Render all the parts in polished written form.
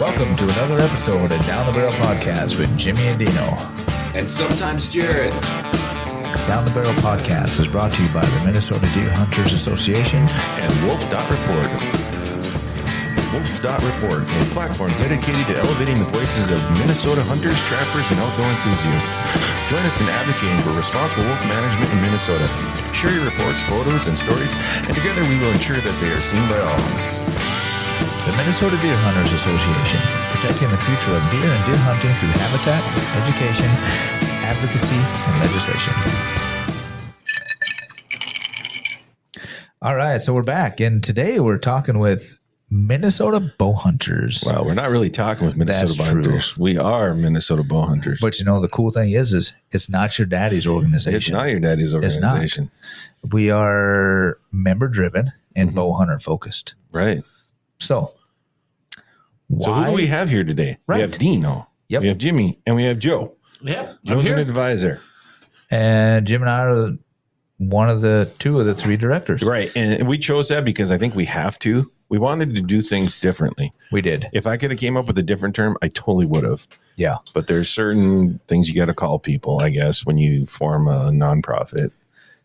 Welcome to another episode of Down the Barrel Podcast with Jimmy and Dino. And sometimes Jared. Down the Barrel Podcast is brought to you by the Minnesota Bowhunters Organization and wolf.report. Wolf.report, a platform dedicated to elevating the voices of Minnesota hunters, trappers, and outdoor enthusiasts. Join us in advocating for responsible wolf management in Minnesota. Share your reports, photos, and stories, and together we will ensure that they are seen by all. The Minnesota Bowhunters Organization, protecting the future of deer and deer hunting through habitat, education, advocacy, and legislation. All right, so we're back, and today we're talking with Minnesota Bowhunters. Well, we're not really talking with Minnesota Bowhunters. We are Minnesota Bowhunters. But you know, the cool thing is it's not your daddy's organization. It's not your daddy's organization. We are member-driven and bowhunter focused. Right. So who do we have here today? Right. We have Dino. Yep. We have Jimmy, and we have Joe. Yep. Joe's an advisor. And Jim and I are two of the three directors. Right. And we chose that because I think we have to. We wanted to do things differently. We did. If I could have came up with a different term, I totally would have. Yeah. But there's certain things you got to call people, I guess, when you form a nonprofit.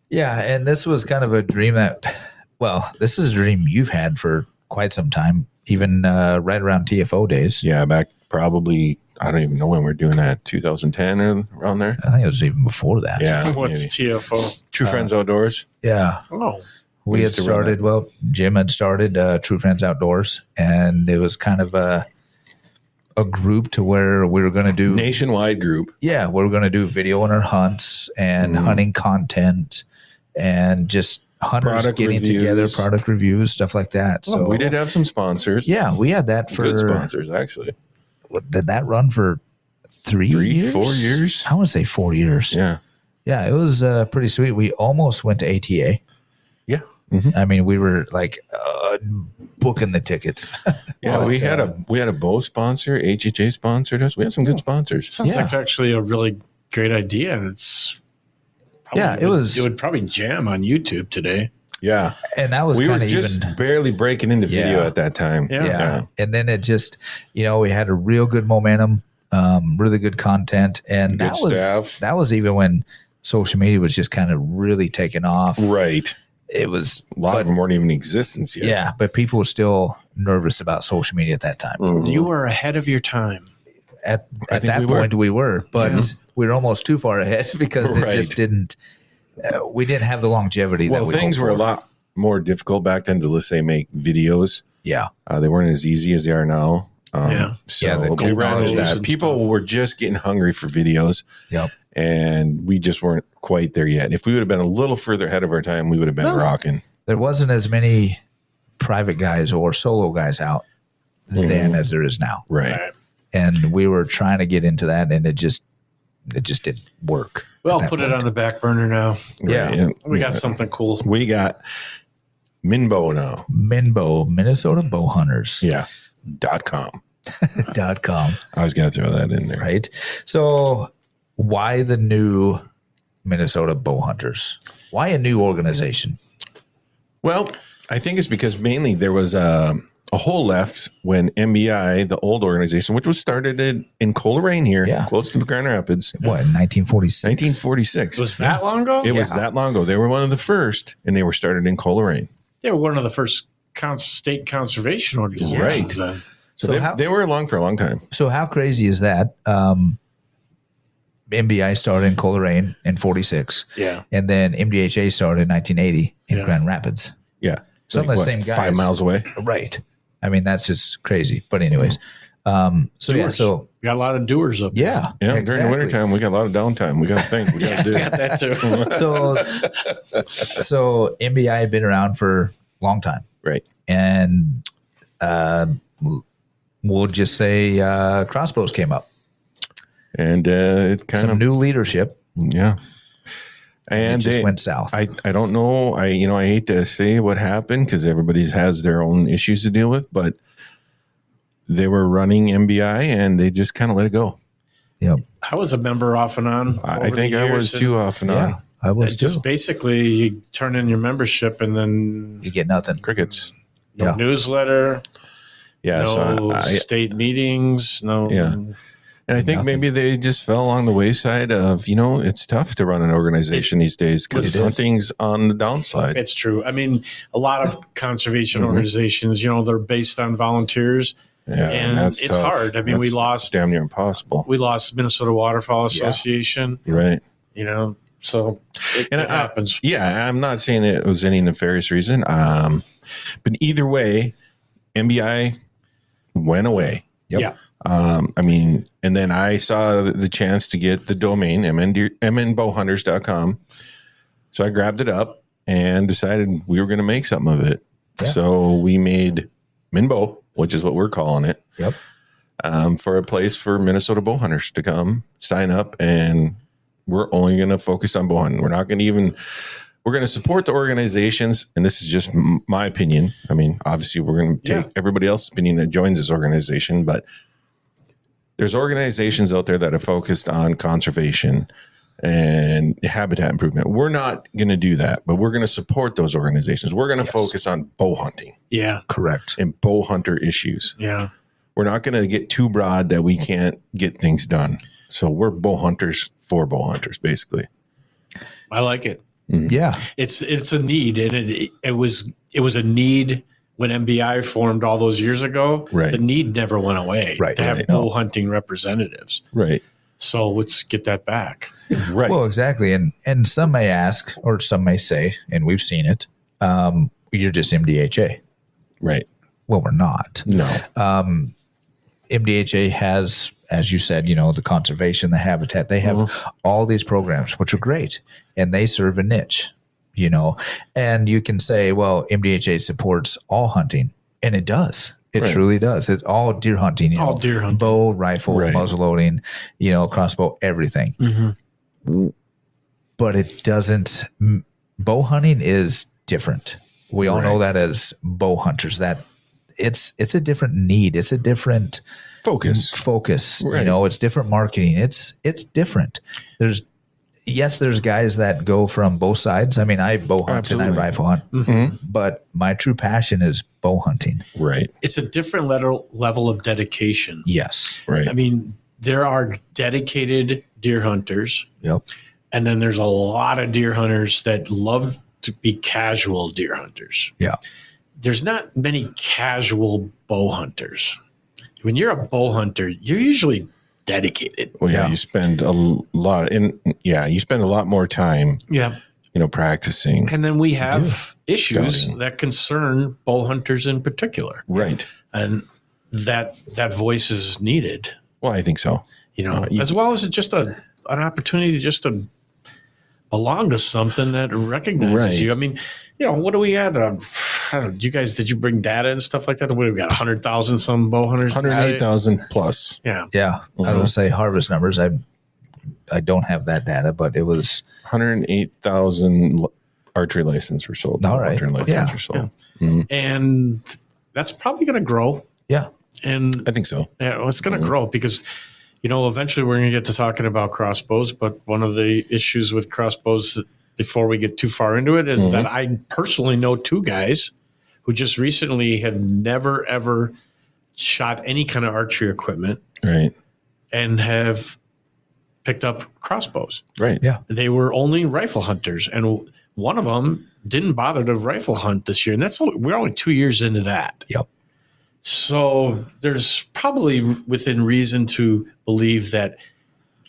Yeah. And this was kind of a dream this is a dream you've had for quite some time, even right around TFO days. Yeah, back probably, I don't even know when we're doing that, 2010 or around there. I think it was even before that. Yeah. What's maybe. TFO? True Friends Outdoors. Yeah. Oh. We had started, Jim had started True Friends Outdoors, and it was kind of a group to where we were going to do Nationwide group. Yeah, we were going to do video on our hunts and hunting content and just hunters Product getting reviews. together, product reviews, stuff like that. So We did have some sponsors. Yeah, we had that for good sponsors, actually. Did that run for 3 years? 4 years? I would say 4 years. Yeah. Yeah, it was pretty sweet. We almost went to ATA. Yeah. I mean, we were like booking the tickets. Yeah, But, we had a bow sponsor, HHA sponsored us. We had some good sponsors. Sounds like actually a really great idea. And it's probably, it would probably jam on YouTube today. Yeah. And that was we were kind of just barely breaking into video at that time. Yeah. And then it just, we had a real good momentum, really good content. And Good staff. that was even when social media was just kind of really taking off. Right. It was A lot of them weren't even in existence yet. Yeah, but people were still nervous about social media at that time. You were ahead of your time. At that point, we were, but we were almost too far ahead because it just didn't. We didn't have the longevity. Well, things were a lot more difficult back then to, let's say, make videos. Yeah, they weren't as easy as they are now. the we ran into that. and People stuff. were just getting hungry for videos. Yep. And we just weren't quite there yet. If we would have been a little further ahead of our time, we would have been rocking. There wasn't as many private guys or solo guys out then as there is now. Right. And we were trying to get into that, and it just didn't work. Well, put it on the back burner now. Yeah. Right. We got something cool. We got MNBOW now. MNBOW, Minnesota Bowhunters. Yeah. .com. .com. I was going to throw that in there. Right. So why the new Minnesota Bowhunters? Why a new organization? Well, I think it's because mainly there was a hole left when MBI, the old organization, which was started in Coleraine here, close to Grand Rapids. What, 1946? 1946. Was that long ago? It was that long ago. They were one of the first, and they were started in Coleraine. They were one of the first state conservation organizations. Right. Then. So they were along for a long time. So how crazy is that? MBI started in Coleraine in 46. Yeah. And then MDHA started in 1980 in Grand Rapids. Yeah. Some of the same guys. 5 miles away. Right. I mean, that's just crazy. But anyways, We got a lot of doers up there. Yeah. Yeah, exactly. during the wintertime, we got a lot of downtime. We got to think. We got to do. We got that too. So MBI had been around for a long time. Right. And we'll just say crossbows came up. And it kind Some of new leadership. Yeah. And it just went south. I don't know. I hate to say what happened because everybody has their own issues to deal with, but they were running MBI and they just kind of let it go. Yep. I was a member off and on. I think I was too off and on. I was too. Just basically, you turn in your membership and then You get nothing. Crickets. no newsletter. Yeah. No state meetings. No. Yeah. And I think maybe they just fell along the wayside of, it's tough to run an organization these days because hunting's on the downside. It's true. I mean, a lot of conservation organizations, they're based on volunteers. Yeah, and it's tough. Hard. I mean, we lost damn near impossible. We lost Minnesota Waterfowl Association. Right. So it happens. I'm not saying it was any nefarious reason. But either way, MBI went away. Yep. Yeah. And then I saw the chance to get the domain, MNBOWhunters.com. So I grabbed it up and decided we were going to make something of it. Yeah. So we made MNBOW, which is what we're calling it. Yep. For a place for Minnesota bowhunters to come sign up, and we're only going to focus on bowhunting. We're not going to we're going to support the organizations, and this is just my opinion. I mean, obviously we're going to take everybody else's opinion that joins this organization, but there's organizations out there that are focused on conservation and habitat improvement. We're not going to do that, but we're going to support those organizations. We're going to focus on bow hunting. Yeah, correct. And bow hunter issues. Yeah. We're not going to get too broad that we can't get things done. So we're bow hunters for bow hunters, basically. I like it. Mm-hmm. Yeah. It's a need, and it was a need when MBI formed all those years ago. Right. The need never went away to have bow hunting representatives. Right. So let's get that back. Right. Well, exactly. And some may ask, or some may say, and we've seen it, you're just MDHA. Right. Well, we're not. No. MDHA has, as you said, the conservation, the habitat. They have all these programs, which are great, and they serve a niche, And you can say, well, MDHA supports all hunting, and it does. It truly does. It's all deer hunting. All deer hunting. Bow, rifle, muzzleloading, crossbow, everything. Mm-hmm. But it doesn't. Bow hunting is different. We all know that as bow hunters. That it's a different need. It's a different focus. Right. It's different marketing. It's different. There's guys that go from both sides. I mean, I bow hunt and I rifle hunt, but my true passion is bow hunting. Right. It's a different level of dedication. Yes. Right. I mean, there are dedicated deer hunters. Yep. And then there's a lot of deer hunters that love to be casual deer hunters. Yeah. There's not many casual bow hunters. When you're a bow hunter, you're usually dedicated. Well, you spend a lot you spend a lot more time. Yeah. Practicing. And then we have issues that concern bow hunters in particular. Right. And that voice is needed. Well, I think so. As well as just an opportunity just to belong to something that recognizes you. I mean, what do we have? I don't know. Did you bring data and stuff like that? What, we got 100,000 some bow hunters? 108,000 plus. Yeah. Yeah. Mm-hmm. I would say harvest numbers. I don't have that data, but it was 108,000 archery licenses were sold. All right. Archery licenses were sold. Yeah. Mm-hmm. And that's probably going to grow. Yeah. And I think so. Yeah, it's going to grow because, eventually we're going to get to talking about crossbows. But one of the issues with crossbows before we get too far into it is that I personally know two guys who just recently had never, ever shot any kind of archery equipment. Right. And have picked up crossbows. Right. Yeah. They were only rifle hunters. And one of them didn't bother to rifle hunt this year. And we're only 2 years into that. Yep. So there's probably within reason to believe that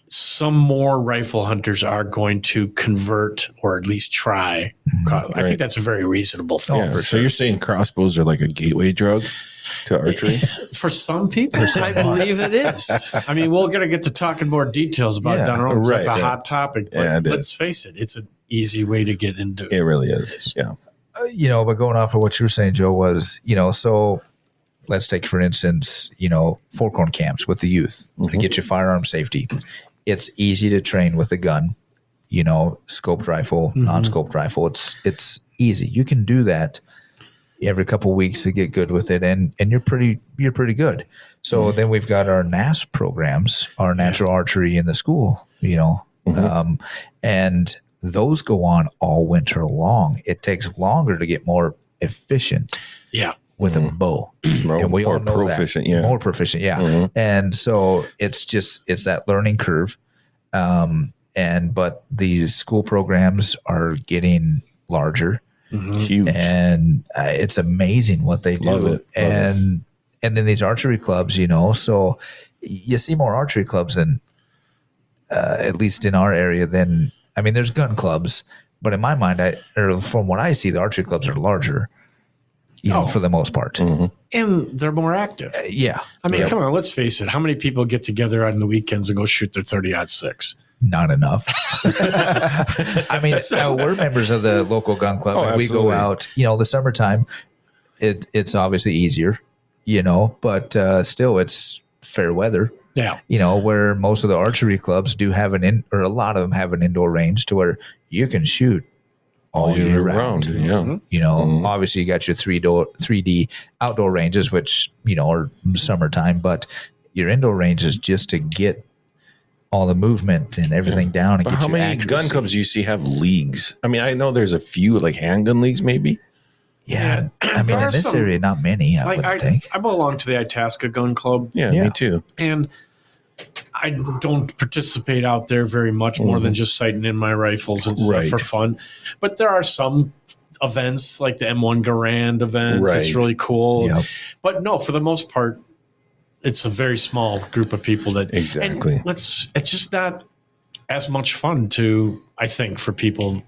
some more rifle hunters are going to convert or at least try. I think that's a very reasonable thing. Yeah, so you're saying crossbows are like a gateway drug to archery? For some people, I believe it is. I mean, we're going to get to talking more details about it down the road. That's a hot topic. But let's face it, it's an easy way to get into it. It really is. Yeah. But going off of what you were saying, Joe, was, so let's take, for instance, four-corn camps with the youth to get your firearm safety. It's easy to train with a gun, scoped rifle, non-scoped rifle. It's easy. You can do that every couple of weeks to get good with it, and you're pretty good. So then we've got our NAS programs, our natural archery in the school, and those go on all winter long. It takes longer to get more efficient. Yeah. with a bow. And we all know proficient, that. More proficient, yeah. And so it's that learning curve. But these school programs are getting larger. Huge. And it's amazing what they do. Love it. And then these archery clubs, so you see more archery clubs than, at least in our area, there's gun clubs, but in my mind, from what I see, the archery clubs are larger, for the most part. And they're more active. Yeah. I mean, come on, let's face it. How many people get together on the weekends and go shoot their 30-06? Not enough. I mean, we're members of the local gun club, and we go out, the summertime, it's obviously easier, but still it's fair weather. Yeah. Where most of the archery clubs do have a lot of them have an indoor range to where you can shoot all year round. Yeah. Obviously you got your 3D outdoor ranges, which, are summertime, but your indoor ranges just to get all the movement and everything down. And but get how many accuracy. gun clubs do you see have leagues? I mean, I know there's a few like handgun leagues, maybe. Yeah. I mean, in this area, not many, I wouldn't think. I belong to the Itasca Gun Club. Yeah, me too. And I don't participate out there very much more than just sighting in my rifles and stuff for fun. But there are some events like the M1 Garand event. It's really cool. Yep. But no, for the most part, it's a very small group of people that it's just not as much fun I think, for people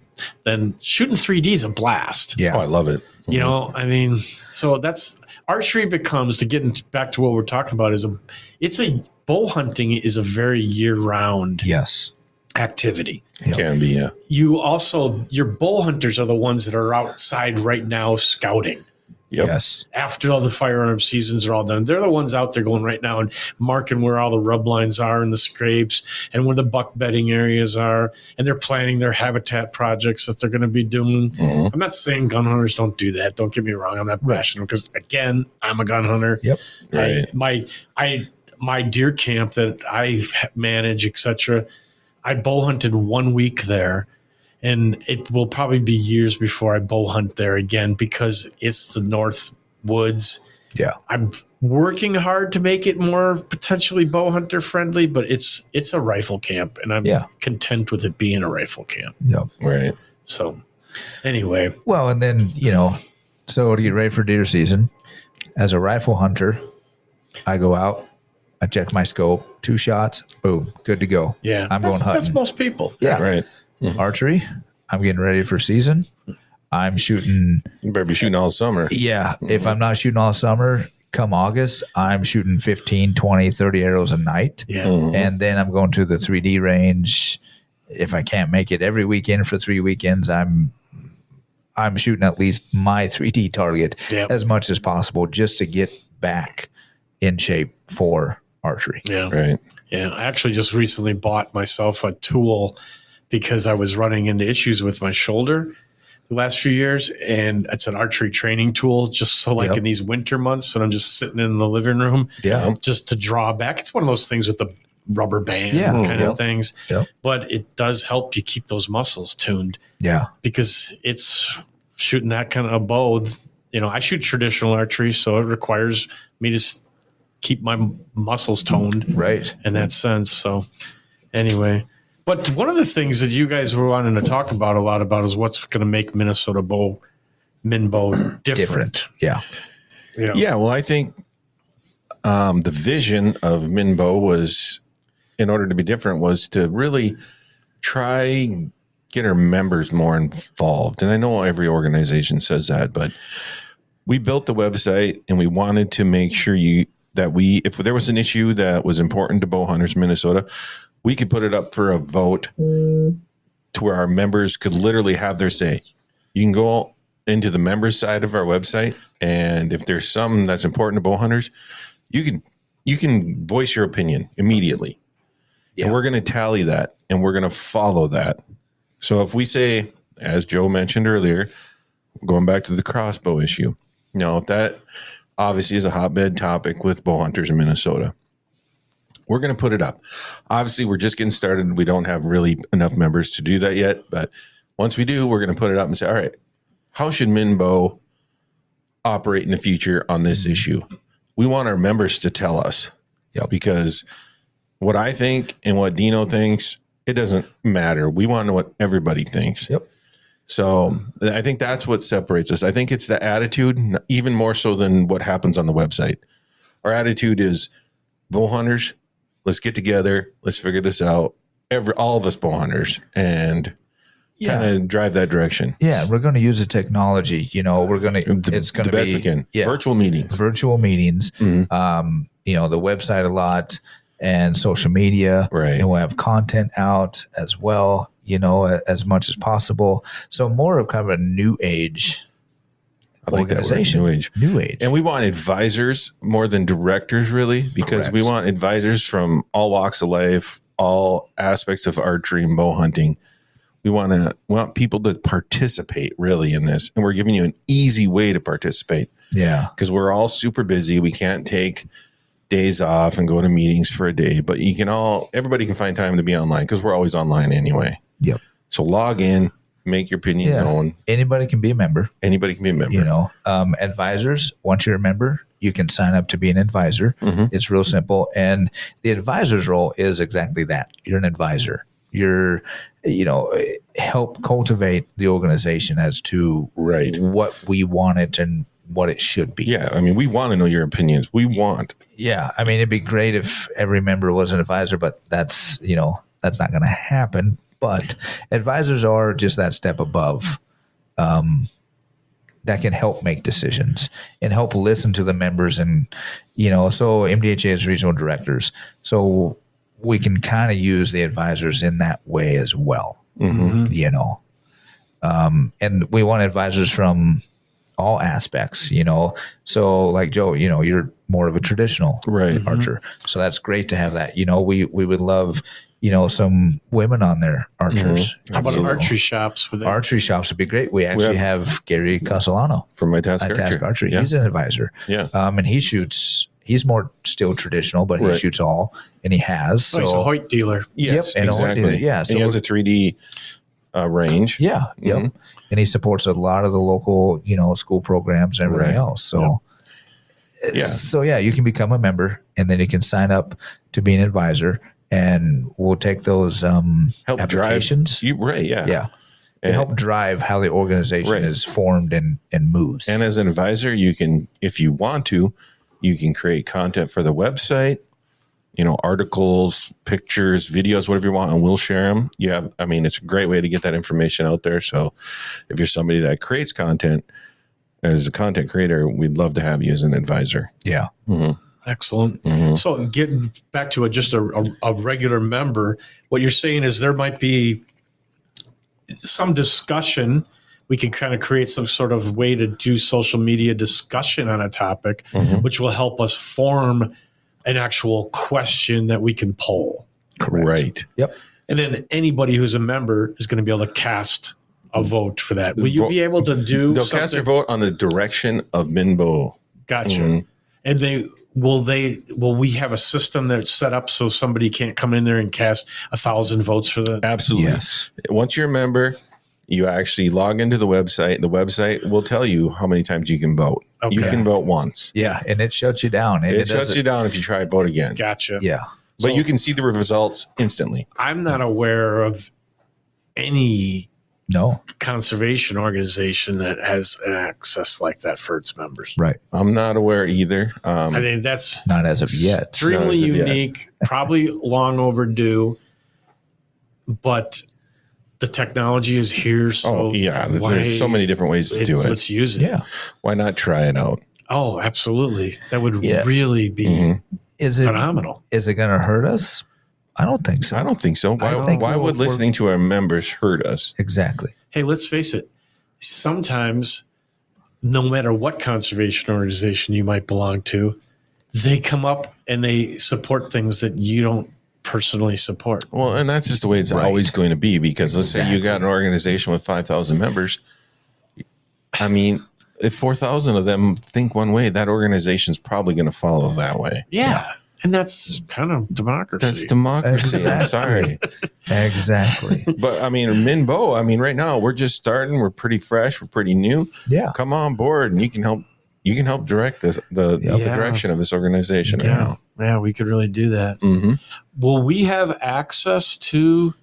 than shooting 3D is a blast. Yeah. Oh, I love it. I mean, so that's archery becomes, to get back to what we're talking about, bow hunting is a very year-round activity. It can be, yeah. Your bow hunters are the ones that are outside right now scouting. Yep. Yes. After all the firearm seasons are all done, they're the ones out there going right now and marking where all the rub lines are and the scrapes and where the buck bedding areas are. And they're planning their habitat projects that they're going to be doing. I'm not saying gun hunters don't do that. Don't get me wrong. I'm not passionate because, again, I'm a gun hunter. Yep. Right. My deer camp that I manage, etc., I bow hunted 1 week there. And it will probably be years before I bow hunt there again because it's the North Woods. Yeah. I'm working hard to make it more potentially bow hunter friendly, but it's a rifle camp, and I'm content with it being a rifle camp. Yep. Right. So anyway. Well, and then, so to get ready for deer season, as a rifle hunter, I go out, I check my scope, 2 shots, boom, good to go. Yeah. I'm going hunting. That's most people. Yeah. Right. Archery, I'm getting ready for season. I'm shooting. You better be shooting all summer. Yeah. If I'm not shooting all summer, come August, I'm shooting 15, 20, 30 arrows a night. Yeah. And then I'm going to the 3D range. If I can't make it every weekend for 3 weekends, I'm shooting at least my 3D target as much as possible just to get back in shape for archery. Yeah. Right. Yeah. I actually just recently bought myself a tool because I was running into issues with my shoulder the last few years, and it's an archery training tool just so in these winter months when I'm just sitting in the living room just to draw back. It's one of those things with the rubber band kind of things, but it does help you keep those muscles tuned. Yeah. Because it's shooting that kind of a bow. I shoot traditional archery, so it requires me to keep my muscles toned in that sense. So anyway. But one of the things that you guys were wanting to talk about a lot about is what's going to make Minnesota MNBOW different. Yeah. Yeah. Well, I think the vision of MNBOW was, in order to be different, was to really try get our members more involved. And I know every organization says that, but we built the website and we wanted to make sure if there was an issue that was important to bow hunters in Minnesota, we could put it up for a vote to where our members could literally have their say. You can go into the members side of our website, and if there's something that's important to bow hunters, you can voice your opinion immediately. Yeah. And we're going to tally that, and we're going to follow that. So if we say, as Joe mentioned earlier, going back to the crossbow issue, that obviously is a hotbed topic with bow hunters in Minnesota. We're going to put it up. Obviously, we're just getting started. We don't have really enough members to do that yet. But once we do, we're going to put it up and say, all right, how should MNBOW operate in the future on this issue. We want our members to tell us. Yep. Because what I think and what Dino thinks, it doesn't matter. We want to know what everybody thinks. Yep. So I think that's what separates us. I think it's the attitude, even more so than what happens on the website. Our attitude is, bow hunters, let's get together. Let's figure this out. All of us bow hunters, and kind of drive that direction. Yeah, we're going to use the technology. We're going to. It's going to be the best we can. Yeah. Virtual meetings. Mm-hmm. The website a lot and social media. Right. And we'll have content out as well. As much as possible. So more of kind of a new age. I like organization. That word, New age. And we want advisors more than directors, really, because we want advisors from all walks of life, all aspects of archery and bow hunting. We want people to participate really in this. And we're giving you an easy way to participate. Yeah. Because we're all super busy. We can't take days off and go to meetings for a day, but everybody can find time to be online because we're always online anyway. Yep. So log in, make your opinion known. Anybody can be a member. Advisors, once you're a member, you can sign up to be an advisor. Mm-hmm. It's real simple. And the advisor's role is exactly that. You're an advisor. You're, help cultivate the organization as to what we want it and what it should be. Yeah. I mean, we want to know your opinions. Yeah. I mean, it'd be great if every member was an advisor, but that's not going to happen. But advisors are just that step above that can help make decisions and help listen to the members. And, so MDHA is regional directors. So we can kind of use the advisors in that way as well, and we want advisors from all aspects, So like Joe, you're more of a traditional archer. So that's great to have that. We would love, some women on there, archers. Mm-hmm. How about archery shops? Archery shops would be great. We actually have Gary Castellano from my Task Archery. Yeah. He's an advisor. Yeah. And he's more still traditional, but he shoots all, and he has. So. He's a Hoyt dealer. Yes, and exactly. Yeah. So and he has a 3D range. Yeah. Mm-hmm. Yep. And he supports a lot of the local, school programs and everything else. So, you can become a member, and then you can sign up to be an advisor, and we'll take those applications. To help drive how the organization is formed and moves. And as an advisor, you can, if you want to, you can create content for the website, articles, pictures, videos, whatever you want, and we'll share them. It's a great way to get that information out there. So if you're somebody that creates content as a content creator, we'd love to have you as an advisor. Yeah. Mm-hmm. Excellent. Mm-hmm. So getting back to just a regular member, what you're saying is there might be some discussion. We can kind of create some sort of way to do social media discussion on a topic, which will help us form an actual question that we can poll. Correct. Right. Yep. And then anybody who's a member is going to be able to cast a vote for that. Will you be able to do They'll cast their vote on the direction of MNBOW. Gotcha. Mm-hmm. And will we have a system that's set up so somebody can't come in there and cast 1,000 votes for the? Absolutely. Yes. Once you're a member, you actually log into the website. The website will tell you how many times you can vote. Okay. You can vote once. Yeah, and it shuts you down. And it shuts you down if you try to vote again. Gotcha. Yeah. But you can see the results instantly. I'm not aware of any conservation organization that has an access like that for its members. Right. I'm not aware either. That's not as of yet. Extremely unique, probably long overdue, but the technology is here. So there's so many different ways to do it. Let's use it. Yeah. Why not try it out? Oh, absolutely. That would really be phenomenal. Is it going to hurt us? I don't think so. I don't think so. Why would listening to our members hurt us? Exactly. Hey, let's face it. Sometimes, no matter what conservation organization you might belong to, they come up and they support things that you don't personally support. Well, and that's just the way it's always going to be, because let's say you got an organization with 5,000 members. I mean, if 4,000 of them think one way, that organization's probably going to follow that way. Yeah. And that's kind of democracy. That's democracy. Exactly. I'm sorry. Exactly. But I mean, MNBOW, right now we're just starting. We're pretty fresh. We're pretty new. Yeah. Come on board and you can help you can help direct the direction of this organization. Yeah. Yeah, we could really do that. Mm-hmm. Will we have access to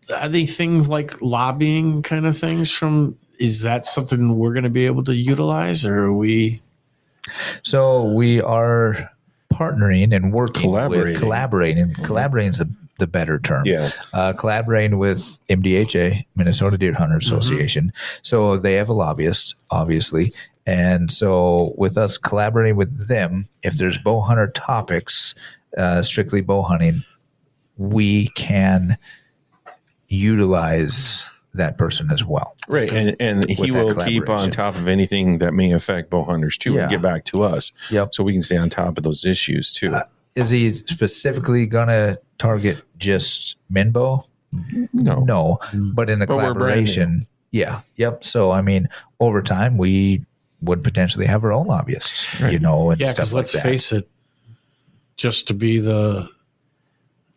things like lobbying kind of things is that something we're going to be able to utilize, or are we? So we are partnering and working with collaborating. Collaborating is the better term. Yeah. Collaborating with MDHA, Minnesota Deer Hunters Association. So they have a lobbyist, obviously. And so with us collaborating with them, if there's bow hunter topics, strictly bow hunting, we can utilize that person as well. Right. And he will keep on top of anything that may affect bow hunters too and get back to us. Yep. So we can stay on top of those issues too. Is he specifically going to target just MNBOW? No. But in a collaboration, yeah. Yep. So, I mean, over time, we would potentially have our own lobbyists, and stuff because let's face it, just to be the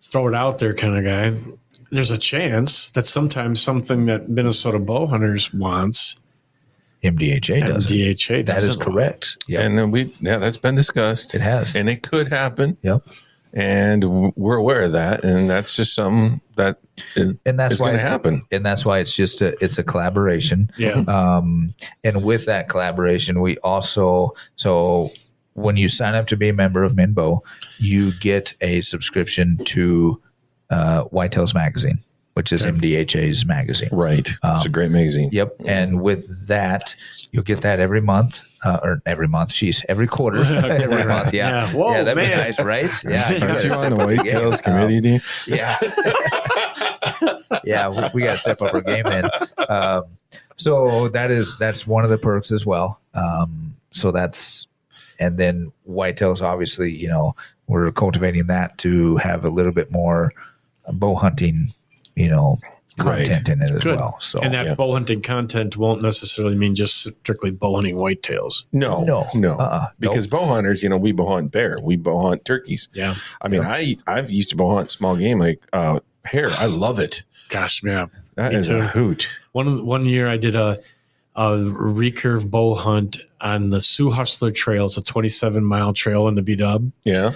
throw it out there kind of guy, there's a chance that sometimes something that Minnesota Bowhunters wants, MDHA doesn't. MDHA doesn't. That is correct. Yeah. And then that's been discussed. It has. And it could happen. Yep. And we're aware of that. And that's just something that is going to happen. And that's why it's just it's a collaboration. Yeah. And with that collaboration, we also, so when you sign up to be a member of MNBOW, you get a subscription to Whitetails Magazine, which is MDHA's magazine. Right. It's a great magazine. Yep. And with that, you'll get that every month. Every quarter. Every month. Yeah. Whoa, that'd be man. nice, right? Yeah. Aren't you on the Whitetails committee, Dean? Yeah. Yeah. We got to step up our game then. So that's one of the perks as well. And then Whitetails, obviously, we're cultivating that to have a little bit more bow hunting, content in it as well. So, and that bow hunting content won't necessarily mean just strictly bow hunting whitetails. No. Because bow hunters, we bow hunt bear, we bow hunt turkeys. Yeah. I mean, I've used to bow hunt small game like hare. I love it. Gosh, yeah. That is a hoot. One year I did a recurve bow hunt on the Sioux Hustler Trail. It's a 27-mile trail in the B-Dub. Yeah.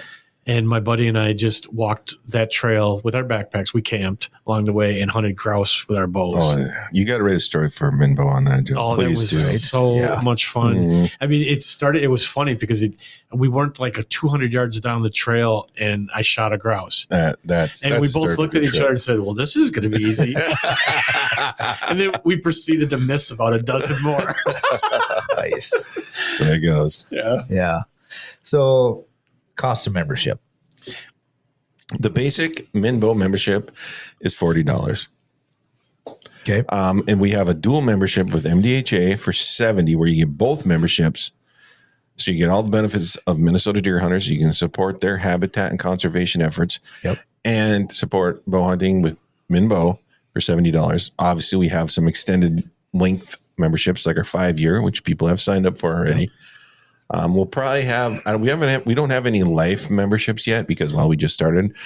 And my buddy and I just walked that trail with our backpacks. We camped along the way and hunted grouse with our bows. Oh, you got to write a story for MNBOW on that, Joe. Oh, Please that was so much fun. Mm-hmm. I mean, it was funny because we weren't like 200 yards down the trail and I shot a grouse. We both looked at each other and said, well, this is going to be easy. And then we proceeded to miss about a dozen more. Nice. So there it goes. Yeah. Yeah. So cost of membership. The basic MNBOW membership is $40. Okay. And we have a dual membership with MDHA for $70, where you get both memberships. So you get all the benefits of Minnesota deer hunters. You can support their habitat and conservation efforts. Yep. And support bow hunting with MNBOW for $70. Obviously, we have some extended length memberships like our 5-year, which people have signed up for already. Yep. We'll probably have, we don't have any life memberships yet because, we just started,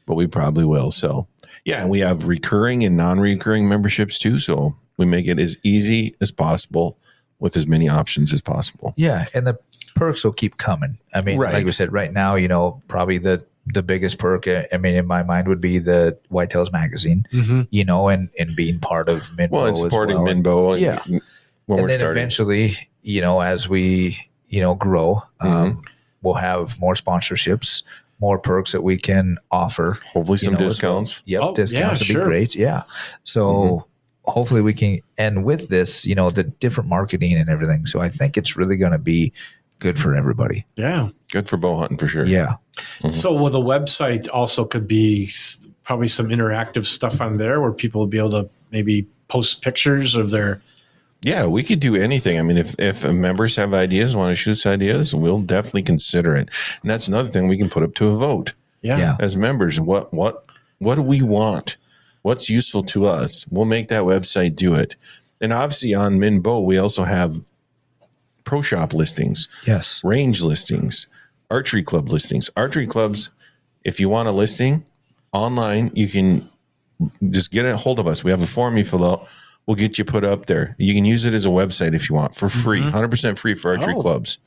but we probably will. So yeah, and we have recurring and non-recurring memberships too. So we make it as easy as possible with as many options as possible. Yeah. And the perks will keep coming. I mean, like we said, right now, probably the biggest perk, in my mind would be the Whitetails magazine, and being part of MNBOW. Well, and supporting MNBOW. Yeah. And then eventually, as we, grow, we'll have more sponsorships, more perks that we can offer. Hopefully some discounts. Well. Yep. Discounts would be great. Yeah. So hopefully we can, and with this, the different marketing and everything. So I think it's really going to be good for everybody. Yeah. Good for bow hunting for sure. Yeah. Mm-hmm. So the website also could be probably some interactive stuff on there where people will be able to maybe post pictures of their. Yeah, we could do anything. I mean, if members have ideas, want to shoot us ideas, we'll definitely consider it. And that's another thing we can put up to a vote. Yeah. As members, what do we want? What's useful to us? We'll make that website do it. And obviously on MNBOW, we also have pro shop listings. Yes. Range listings, archery club listings. Archery clubs, if you want a listing online, you can just get a hold of us. We have a form you fill out. We'll get you put up there. You can use it as a website if you want for free, 100% free for archery clubs.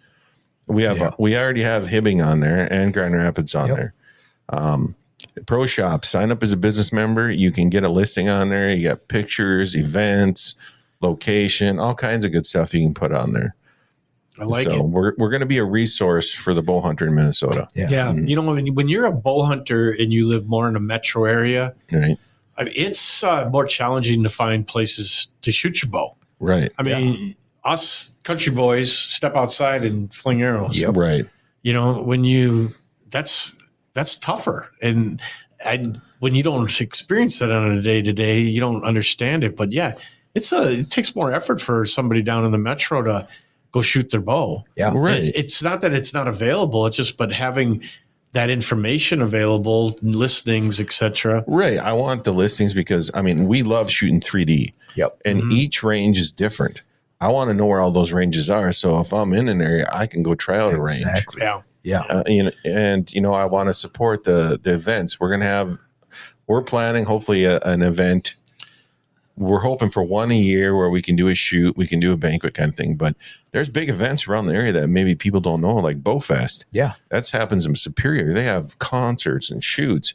We already have Hibbing on there and Grand Rapids on there. Pro Shop, sign up as a business member. You can get a listing on there. You got pictures, events, location, all kinds of good stuff you can put on there. I like it. We're going to be a resource for the bow hunter in Minnesota. Yeah. You know, when you're a bow hunter and you live more in a metro area, right? I mean, it's more challenging to find places to shoot your bow. Right. I mean, us country boys step outside and fling arrows. Yep. Right. You know, that's tougher. And when you don't experience that on a day to day, you don't understand it. But yeah, it takes more effort for somebody down in the metro to go shoot their bow. Yeah. Right. It's not that it's not available. It's just, but having that information available, listings, etc. Right. I want the listings because, I mean, we love shooting 3D. Yep. And each range is different. I want to know where all those ranges are. So if I'm in an area, I can go try out a range. Yeah. Yeah. I want to support the events. We're planning hopefully an event. We're hoping for one a year where we can do a shoot, we can do a banquet kind of thing. But there's big events around the area that maybe people don't know, like Bowfest. Yeah. That happens in Superior. They have concerts and shoots.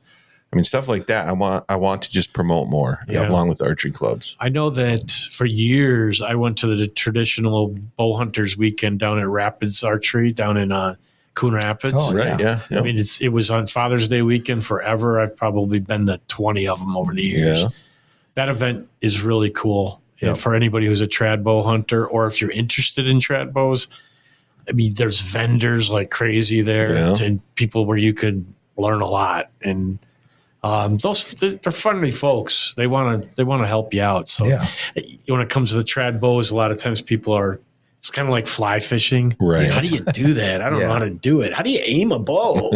I mean, stuff like that. I want to just promote more along with archery clubs. I know that for years I went to the traditional bow hunters weekend down at Rapids Archery down in Coon Rapids. Oh, right. Yeah. I mean, it was on Father's Day weekend forever. I've probably been to 20 of them over the years. Yeah. That event is really cool for anybody who's a trad bow hunter, or if you're interested in trad bows. I mean, there's vendors like crazy there and people where you could learn a lot. And they're friendly folks. They want to help you out. So when it comes to the trad bows, a lot of times it's kind of like fly fishing. Right. How do you do that? I don't know how to do it. How do you aim a bow?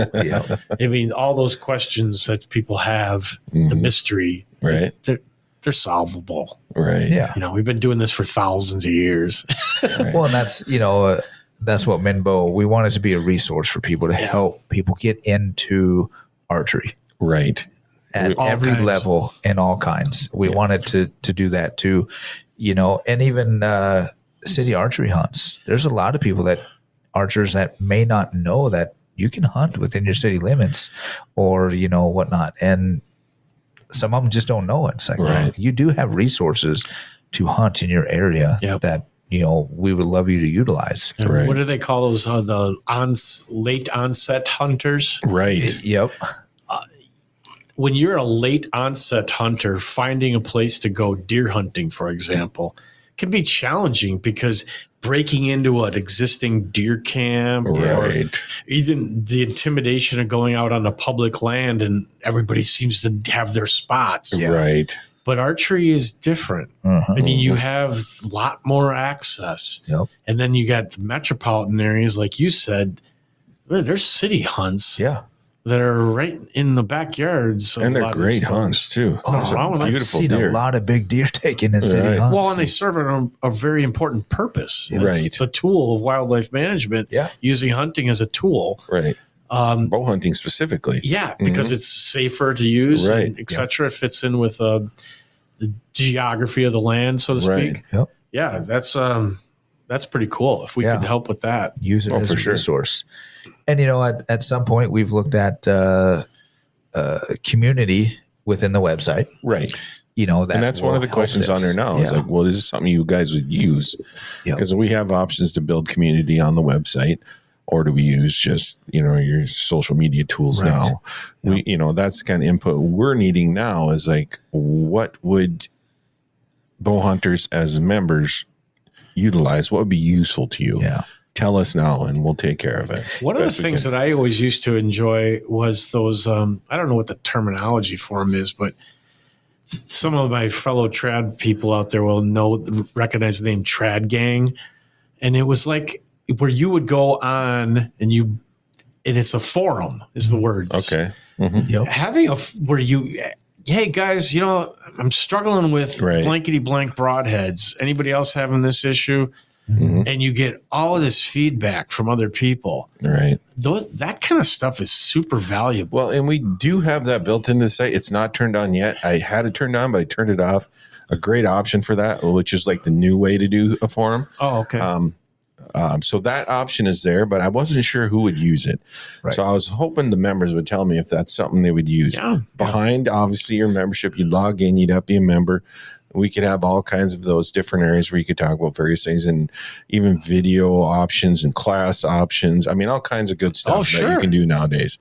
I mean, all those questions that people have, the mystery, right? They're solvable. Right. Yeah. You know, we've been doing this for thousands of years. Right. Well, and that's what MNBOW, we want it to be a resource for people to help people get into archery. Right. At every level and all kinds. We wanted to do that too, and even city archery hunts. There's a lot of people archers that may not know that you can hunt within your city limits or, whatnot. And some of them just don't know it. It's like, well, you do have resources to hunt in your area that, we would love you to utilize. Right. What do they call those? The late onset hunters? Right. Yep. When you're a late onset hunter, finding a place to go deer hunting, for example, can be challenging because breaking into an existing deer camp or even the intimidation of going out on the public land and everybody seems to have their spots. Right. But archery is different. I mean, you have a lot more access. Yep. And then you got the metropolitan areas, like you said, there's city hunts. Yeah. That are right in the backyards. And they're great hunts, too. Beautiful deer. A lot of big deer taken in city hunts. Well, and they serve a very important purpose. It's the tool of wildlife management, using hunting as a tool. Right. Bow hunting specifically. Yeah, because it's safer to use, et cetera. It fits in with the geography of the land, so to speak. Yep. Yeah, that's pretty cool if we could help with that. Use it as a resource. And, at some point we've looked at community within the website. Right. And that's one of the questions on there now. It's like, well, this is something you guys would use because we have options to build community on the website, or do we use just, your social media tools now? Yep. We, that's the kind of input we're needing now is like, what would bow hunters as members utilize? What would be useful to you? Yeah. Tell us now and we'll take care of it. One of the things that I always used to enjoy was those, I don't know what the terminology for them is, but some of my fellow trad people out there will recognize the name Trad Gang. And it was like where you would go on and it's a forum is the words. Okay. Mm-hmm. Yep. Having hey guys, I'm struggling with blankety blank broadheads. Anybody else having this issue? and you get all of this feedback from other people. Right. That kind of stuff is super valuable. Well, and we do have that built into the site. It's not turned on yet. I had it turned on, but I turned it off. A great option for that, which is like the new way to do a forum. Oh, okay. So that option is there, but I wasn't sure who would use it. Right. So I was hoping the members would tell me if that's something they would use. Yeah. Behind, obviously, your membership, you log in, you'd have to be a member. We could have all kinds of those different areas where you could talk about various things, and even video options and class options. I mean, all kinds of good stuff that you can do nowadays.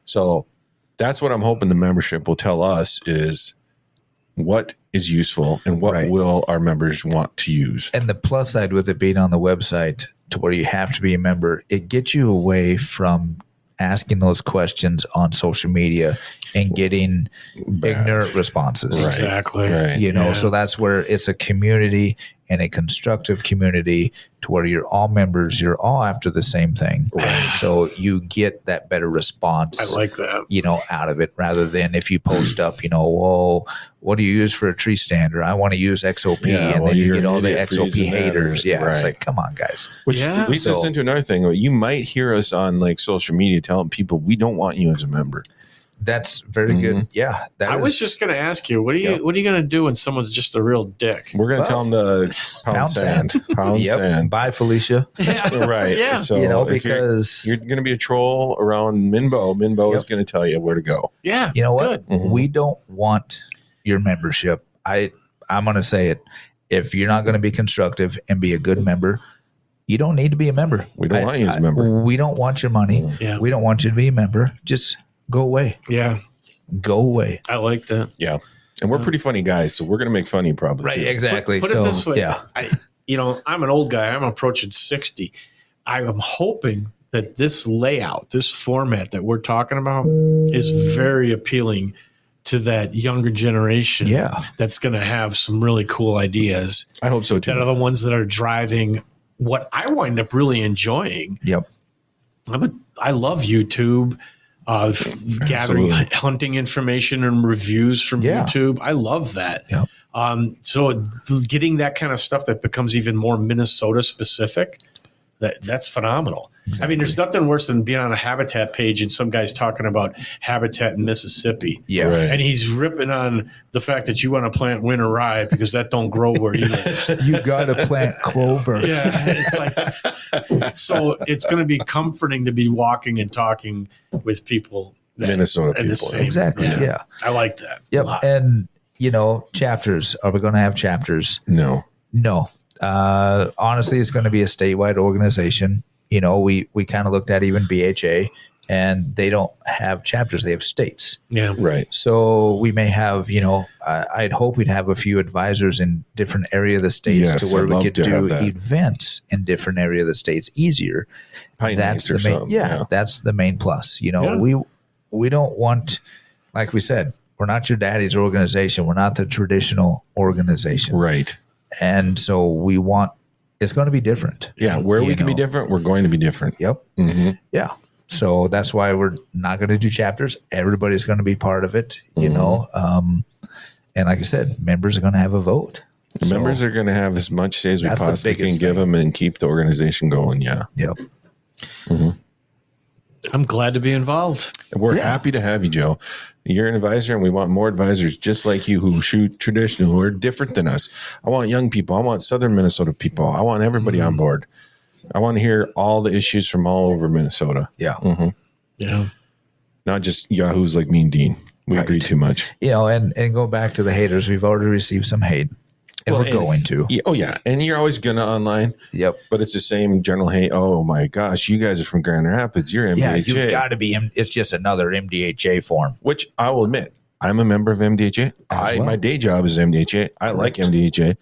So that's what I'm hoping the membership will tell us is what is useful and what will our members want to use. And the plus side with it being on the website to where you have to be a member, it gets you away from asking those questions on social media and getting ignorant responses. Right. Exactly. Right. You know, so that's where it's a community and a constructive community to where you're all members, you're all after the same thing. Right. So you get that better response. I like that. You know, out of it, rather than if you post up, you know, well, what do you use for a tree stand? Or I want to use XOP, and then you get all the XOP haters. Yeah, it's like, come on, guys. Which leads us into another thing. You might hear us on like social media telling people we don't want you as a member. That's very good. Yeah, I was just going to ask you, what are you going to do when someone's just a real dick? We're going to tell them to pound sand. Pound sand. Bye, Felicia. Right. Yeah. So you know, because you're going to be a troll around MNBOW. MNBOW is going to tell you where to go. Yeah. You know what? Mm-hmm. We don't want your membership. I'm going to say it. If you're not going to be constructive and be a good member, you don't need to be a member. We don't want you as a member. We don't want your money. Yeah. We don't want you to be a member. Just go away. Yeah. Go away. I like that. Yeah. And we're pretty funny guys, so we're going to make fun of you probably. Right. Too. Exactly. Put it this way. Yeah. I'm an old guy. I'm approaching 60. I am hoping that this layout, this format that we're talking about is very appealing to that younger generation. Yeah. That's going to have some really cool ideas. I hope so too. That are the ones that are driving what I wind up really enjoying. Yep. I love YouTube. Gathering hunting information and reviews from YouTube. I love that. Yep. So getting that kind of stuff that becomes even more Minnesota specific, that's phenomenal. Exactly. I mean, there's nothing worse than being on a habitat page and some guy's talking about habitat in Mississippi. Yeah. Right. And he's ripping on the fact that you want to plant winter rye because that don't grow where you live. You got to plant clover. Yeah. It's like, so it's going to be comforting to be walking and talking with people. Minnesota people. Exactly. Yeah. I like that. Yep. And, you know, chapters. Are we going to have chapters? No. Honestly, it's going to be a statewide organization. You know, we kind of looked at even BHA, and they don't have chapters; they have states. Yeah, right. So we may have, you know, I'd hope we'd have a few advisors in different area of the states to where we could do events in different area of the states easier. That's the main, that's the main plus. You know, we don't want, like we said, we're not your daddy's organization. We're not the traditional organization, right? And so we want, it's going to be different. Yeah. Where we can be different, we're going to be different. Yep. Mm-hmm. Yeah. So that's why we're not going to do chapters. Everybody's going to be part of it, you know. And like I said, members are going to have a vote. Members are going to have as much say as we possibly can give them and keep the organization going. Yeah. Yep. Mm-hmm. I'm glad to be involved. We're happy to have you, Joe. You're an advisor, and we want more advisors just like you who shoot traditional, who are different than us. I want young people. I want Southern Minnesota people. I want everybody on board. I want to hear all the issues from all over Minnesota. Yeah. Mm-hmm. Yeah. Not just yahoos like me and Dean. We agree too much. You know, and go back to the haters. We've already received some hate. And we're going to. Yeah, oh, yeah. And you're always going to online. Yep. But it's the same general hate. Oh, my gosh. You guys are from Grand Rapids. You're MDHA. Yeah, you've got to be. It's just another MDHA form. Which I will admit, I'm a member of MDHA. My day job is MDHA. I like MDHA.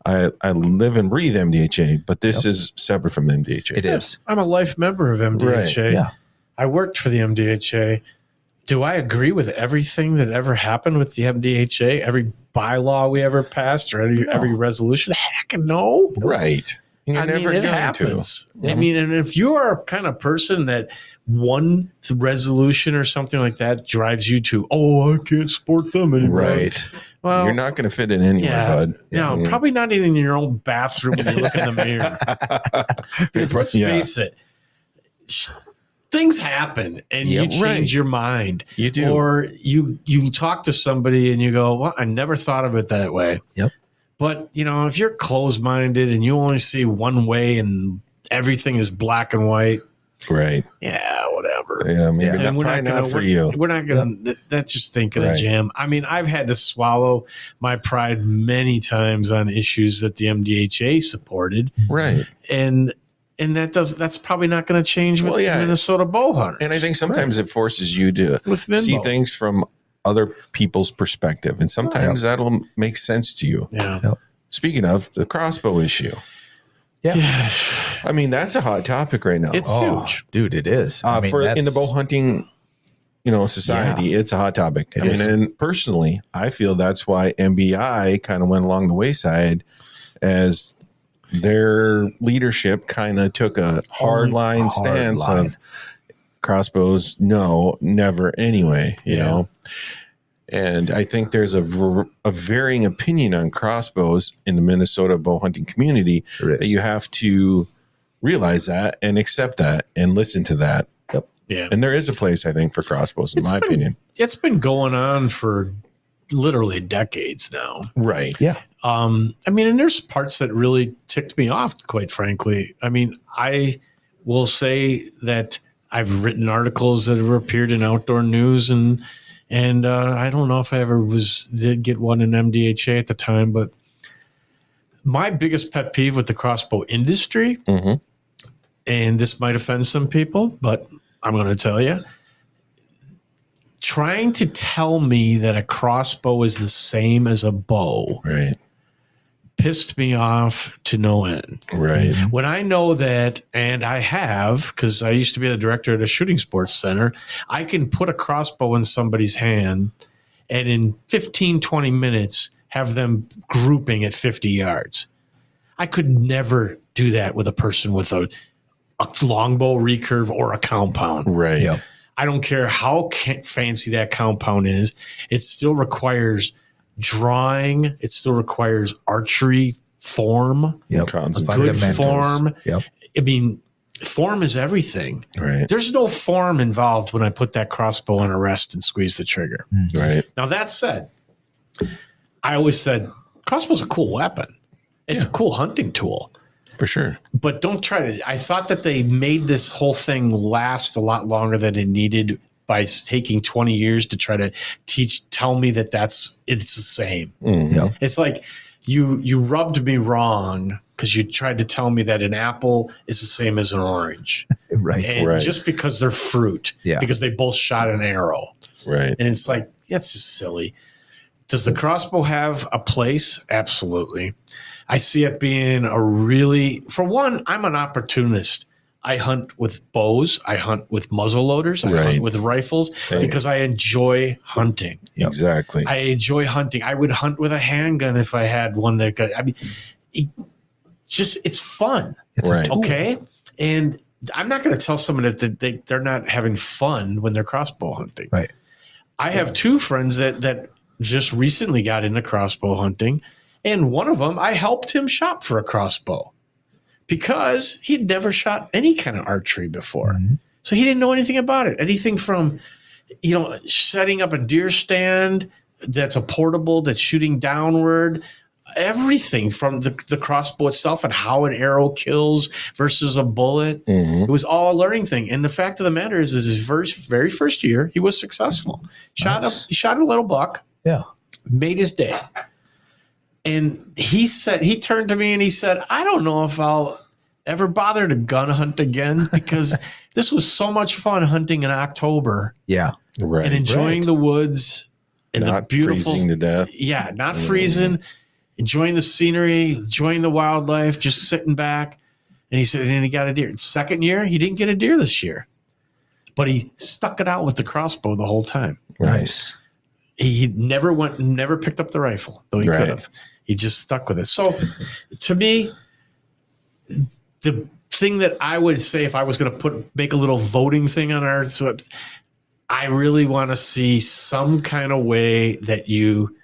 I live and breathe MDHA. But this is separate from MDHA. It is. I'm a life member of MDHA. Right. Yeah. I worked for the MDHA. Do I agree with everything that ever happened with the MDHA? Every bylaw we ever passed or every resolution? Heck no. Right. You're never it going happens. to. I mean, and if you are a kind of person that one resolution or something like that drives you to, I can't support them anymore. Right. Well, you're not going to fit in anywhere, bud. No, probably not even in your own bathroom when you look in the mirror. Because let's face it, things happen and you change your mind. You do. Or you talk to somebody and you go, well, I never thought of it that way. Yep. But, if you're closed-minded and you only see one way and everything is black and white, right. Yeah, whatever. Yeah, maybe not for you. We're not going to, that's just thinking of Jim. I mean, I've had to swallow my pride many times on issues that the MDHA supported. Right. And that's probably not going to change with the Minnesota Bowhunters. And I think sometimes it forces you to see things from other people's perspective. And sometimes that'll make sense to you. Yeah. Yep. Speaking of the crossbow issue. Yeah. I mean, that's a hot topic right now. It's huge. Dude, it is. In the bow hunting, society, it's a hot topic. And personally, I feel that's why MBI kind of went along the wayside, as their leadership kind of took a hardline stance of crossbows. No, never anyway, you know. And I think there's a varying opinion on crossbows in the Minnesota bow hunting community. That you have to realize that and accept that and listen to that. Yep. Yeah. And there is a place, I think, for crossbows, in my opinion. It's been going on for literally decades now. Right. Yeah. I mean, and there's parts that really ticked me off, quite frankly. I mean, I will say that I've written articles that have appeared in Outdoor News, and I don't know if I ever did get one in MDHA at the time, but my biggest pet peeve with the crossbow industry, and this might offend some people, but I'm going to tell you, trying to tell me that a crossbow is the same as a bow pissed me off to no end. Right. When I know that, and I have, because I used to be the director at a shooting sports center, I can put a crossbow in somebody's hand and in 15, 20 minutes have them grouping at 50 yards. I could never do that with a person with a longbow recurve or a compound. Right. Yep. I don't care how fancy that compound is. It still requires drawing. It still requires archery form. Yep. A good form. Yep. I mean, form is everything. Right. There's no form involved when I put that crossbow on a rest and squeeze the trigger. Right. Now, that said, I always said crossbow's a cool weapon. It's a cool hunting tool. For sure. But don't try to. I thought that they made this whole thing last a lot longer than it needed by taking 20 years to try to tell me that it's the same. Yep. It's like you rubbed me wrong because you tried to tell me that an apple is the same as an orange. Right. And just because they're fruit, because they both shot an arrow. Right. And it's like, that's just silly. Does the crossbow have a place? Absolutely. I see it being for one, I'm an opportunist. I hunt with bows. I hunt with muzzle loaders. I hunt with rifles because I enjoy hunting. Exactly. I enjoy hunting. I would hunt with a handgun if I had one that could. I mean, it's fun. It's a tool. Okay. And I'm not going to tell someone that they're not having fun when they're crossbow hunting. Right. I have two friends that just recently got into crossbow hunting. And one of them, I helped him shop for a crossbow because he'd never shot any kind of archery before. Mm-hmm. So he didn't know anything about it. Anything from, setting up a deer stand that's a portable, that's shooting downward, everything from the crossbow itself and how an arrow kills versus a bullet. Mm-hmm. It was all a learning thing. And the fact of the matter is his very first year, he was successful. He shot a little buck. Yeah. Made his day. And he turned to me and he said, I don't know if I'll ever bother to gun hunt again because this was so much fun hunting in October. Yeah. Right. And enjoying the woods and not the beautiful freezing to death. Yeah, not freezing, enjoying the scenery, enjoying the wildlife, just sitting back. And he said, and he got a deer. Second year, he didn't get a deer this year. But he stuck it out with the crossbow the whole time. Nice. He never picked up the rifle, though he could have. He just stuck with it. So to me, the thing that I would say if I was going to make a little voting thing on our, so I really want to see some kind of way that you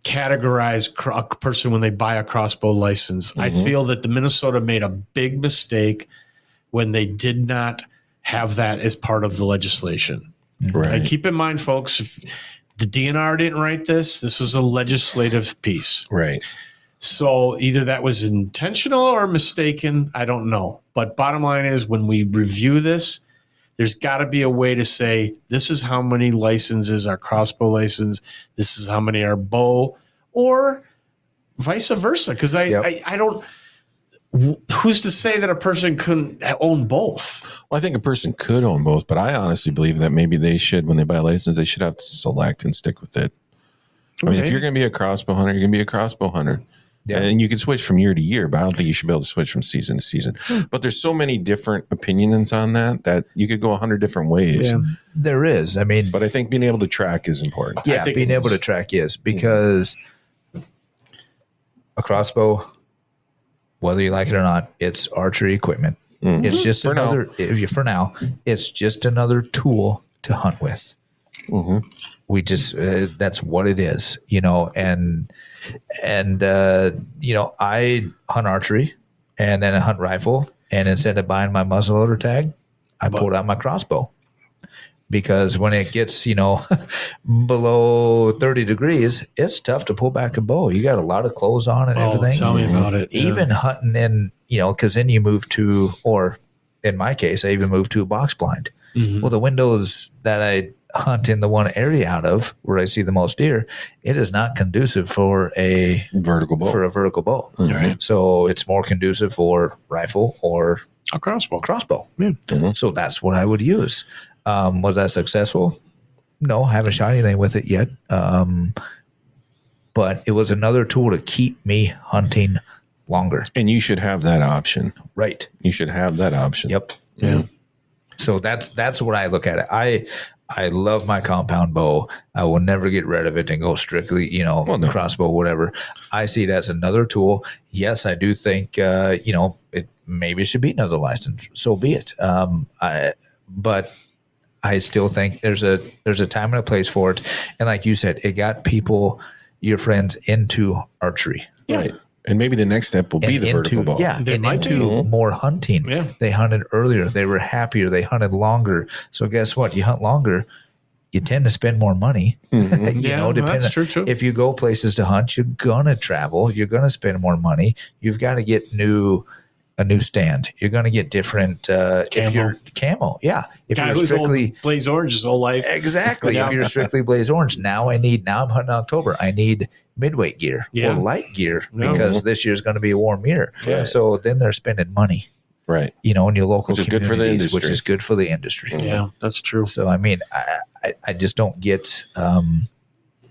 categorize a person when they buy a crossbow license. I feel that the Minnesota made a big mistake when they did not have that as part of the legislation. Right. And keep in mind, folks, the DNR didn't write this. This was a legislative piece. Right. So either that was intentional or mistaken. I don't know. But bottom line is, when we review this, there's got to be a way to say, this is how many licenses are crossbow license. This is how many are bow, or vice versa. Because I don't, who's to say that a person couldn't own both? Well, I think a person could own both, but I honestly believe that maybe they should, when they buy a license, they should have to select and stick with it. I mean, if you're going to be a crossbow hunter, you're going to be a crossbow hunter. Yeah. And you can switch from year to year, but I don't think you should be able to switch from season to season. But there's so many different opinions on that you could go 100 different ways. Yeah, there is. I mean, but I think being able to track is important. Yeah, being able to track is, because a crossbow, whether you like it or not, it's archery equipment. Mm-hmm. It's just for now, it's just another tool to hunt with. Mm-hmm. We just that's what it is, and I hunt archery and then I hunt rifle, and instead of buying my muzzleloader tag, I pulled out my crossbow, because when it gets below 30 degrees, it's tough to pull back a bow. You got a lot of clothes on and everything. Tell me about it. Even hunting in, because then you move to, or in my case, I even moved to a box blind. Mm-hmm. Well, the windows that I hunt in the one area out of where I see the most deer, it is not conducive for a vertical bow. Mm-hmm. Right. So it's more conducive for rifle or a crossbow. Yeah. Mm-hmm. So that's what I would use. Was that successful? No, I haven't shot anything with it yet. But it was another tool to keep me hunting longer. And you should have that option. Right. You should have that option. Yep. Yeah. So that's what I look at it. I love my compound bow. I will never get rid of it and go strictly, crossbow, whatever. I see it as another tool. Yes, I do think, it maybe should be another license. So be it. But I still think there's a time and a place for it. And like you said, it got your friends into archery. Yeah. Right. And maybe the next step will be the vertical bow. Yeah, and into more hunting. Yeah. They hunted earlier. They were happier. They hunted longer. So guess what? You hunt longer, you tend to spend more money. Mm-hmm. That's true too. If you go places to hunt, you're going to travel. You're going to spend more money. You've got to get a new stand. You're going to get different camo. Yeah. If you're strictly Blaze Orange his whole life. Exactly. If you're strictly Blaze Orange, now I'm hunting October. I need midweight gear or light gear because this year's going to be a warm year. Yeah. So then they're spending money. Right. In your local which is good for the industry. Which is good for the industry. Yeah, that's true. So, I mean, I just don't get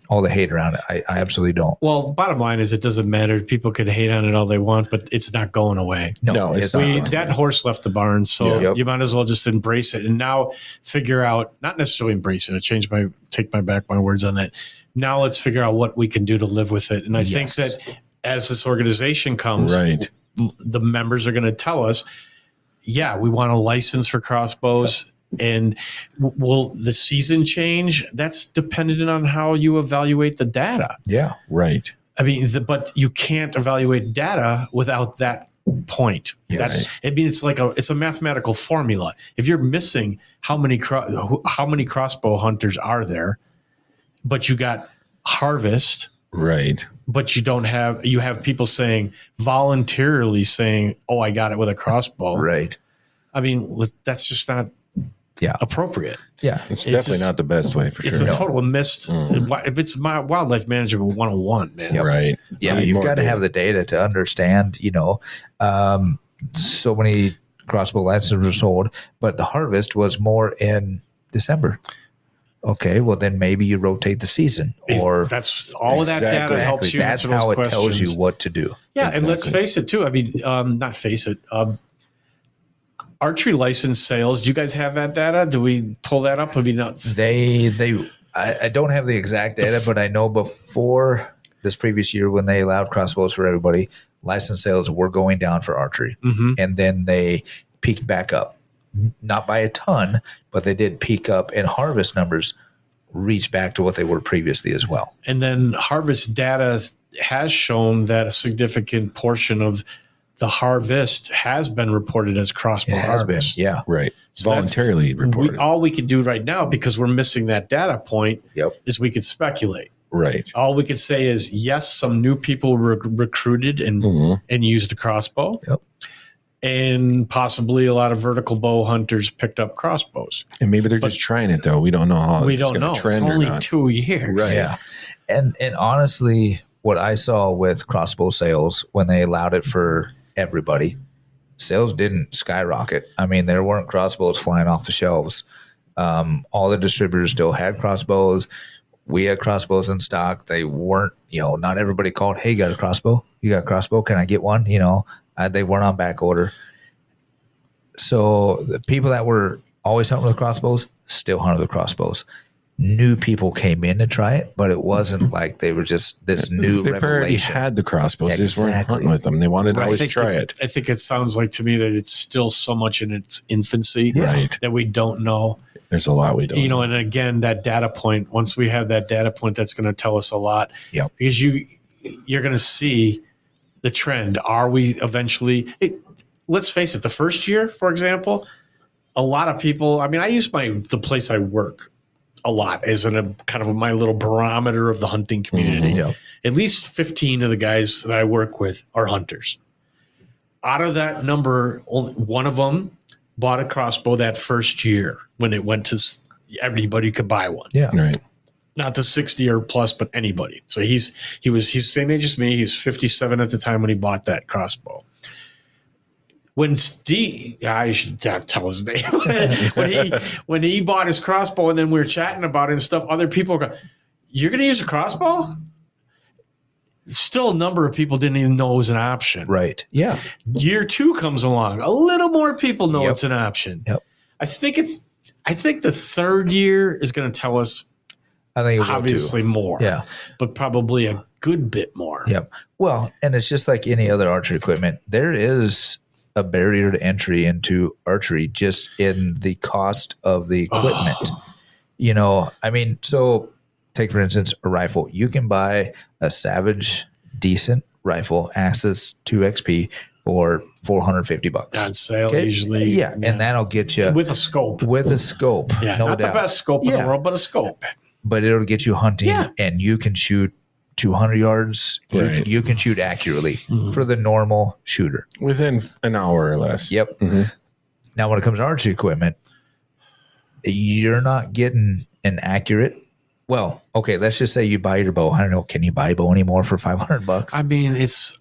all the hate around it. I absolutely don't. Well, bottom line is it doesn't matter. People could hate on it all they want, but it's not going away. No, it's not. That horse left the barn, so you might as well just embrace it and now figure out, not necessarily embrace it. Take back my words on that. Now let's figure out what we can do to live with it. And I think that as this organization comes, the members are going to tell us, we want a license for crossbows. And will the season change? That's dependent on how you evaluate the data. Yeah, right. I mean, but you can't evaluate data without that point. It's like it's a mathematical formula. If you're missing how many crossbow hunters are there, but you got harvest, right? But you have people voluntarily saying, "Oh, I got it with a crossbow," right? I mean, that's just not appropriate. Yeah, it's definitely not the best way for sure. It's a total missed. If it's my wildlife management 101, man. Yep. Right. Yeah, you've got to have the data to understand. So many crossbow licenses were sold, but the harvest was more in December. Okay, well then maybe you rotate the season, or that's all of that data helps you. That's how it tells you what to do. Yeah, and let's face it too. I mean, not face it. Archery license sales. Do you guys have that data? Do we pull that up? I mean, I don't have the exact data, but I know before this previous year when they allowed crossbows for everybody, license sales were going down for archery. And then they peaked back up. Not by a ton, but they did peak up, and harvest numbers reached back to what they were previously as well. And then harvest data has shown that a significant portion of the harvest has been reported as crossbow harvest. Yeah. Right. So Voluntarily reported. all we could do right now, because we're missing that data point, Yep. is we could speculate. Right. All we could say is, yes, some new people were recruited and used the crossbow. Yep. And possibly a lot of vertical bow hunters picked up crossbows. And maybe they're just trying it, though. We don't know how We it's don't going know. to trend It's or only not. 2 years. Right. Yeah. And honestly, what I saw with crossbow sales when they allowed it for everybody, sales didn't skyrocket. I mean, there weren't crossbows flying off the shelves. All the distributors still had crossbows. We had crossbows in stock. They weren't, not everybody called, hey, got a crossbow? You got a crossbow? Can I get one? They weren't on back order. So the people that were always hunting with crossbows still hunted with crossbows. New people came in to try it, but it wasn't like they were just this new They already revelation. had the crossbows. They just weren't hunting with them. They wanted to always try it. I think it sounds like to me that it's still so much in its infancy Right. that we don't know. There's a lot we don't know. And again, that data point, once we have that data point, that's going to tell us a lot. Yep. Because you're going to see the trend. Are we eventually let's face it, the first year, for example, a lot of people, I mean, I use the place I work a lot as a kind of my little barometer of the hunting community. Yep. At least 15 of the guys that I work with are hunters. Out of that number, only one of them bought a crossbow that first year when it went to everybody could buy one. Yeah. Right. Not the 60 or plus, but anybody. So he's the same age as me. He's 57 at the time when he bought that crossbow. When Steve, I should tell his name. when he bought his crossbow, and then we were chatting about it and stuff, other people were going, "You're going to use a crossbow?" Still, a number of people didn't even know it was an option. Right. Yeah. Year 2 comes along, a little more people know Yep. it's an option. Yep. I think the third year is going to tell us I think it will obviously too. more. Yeah. But probably a good bit more. Yep. Well, and it's just like any other archery equipment. There is a barrier to entry into archery just in the cost of the equipment. So take for instance a rifle. You can buy a Savage decent rifle, Axis 2XP for $450 On sale Okay? usually. Yeah, and that'll get you with a scope. Yeah, no not doubt. the best scope in Yeah. the world, but a scope. But it'll get you hunting, Yeah. and you can shoot 200 yards. Right. You can shoot accurately for the normal shooter. Within an hour or less. Yep. Now, when it comes to archery equipment, you're not getting an accurate. Well, okay, let's just say you buy your bow. I don't know. Can you buy a bow anymore for $500? I mean,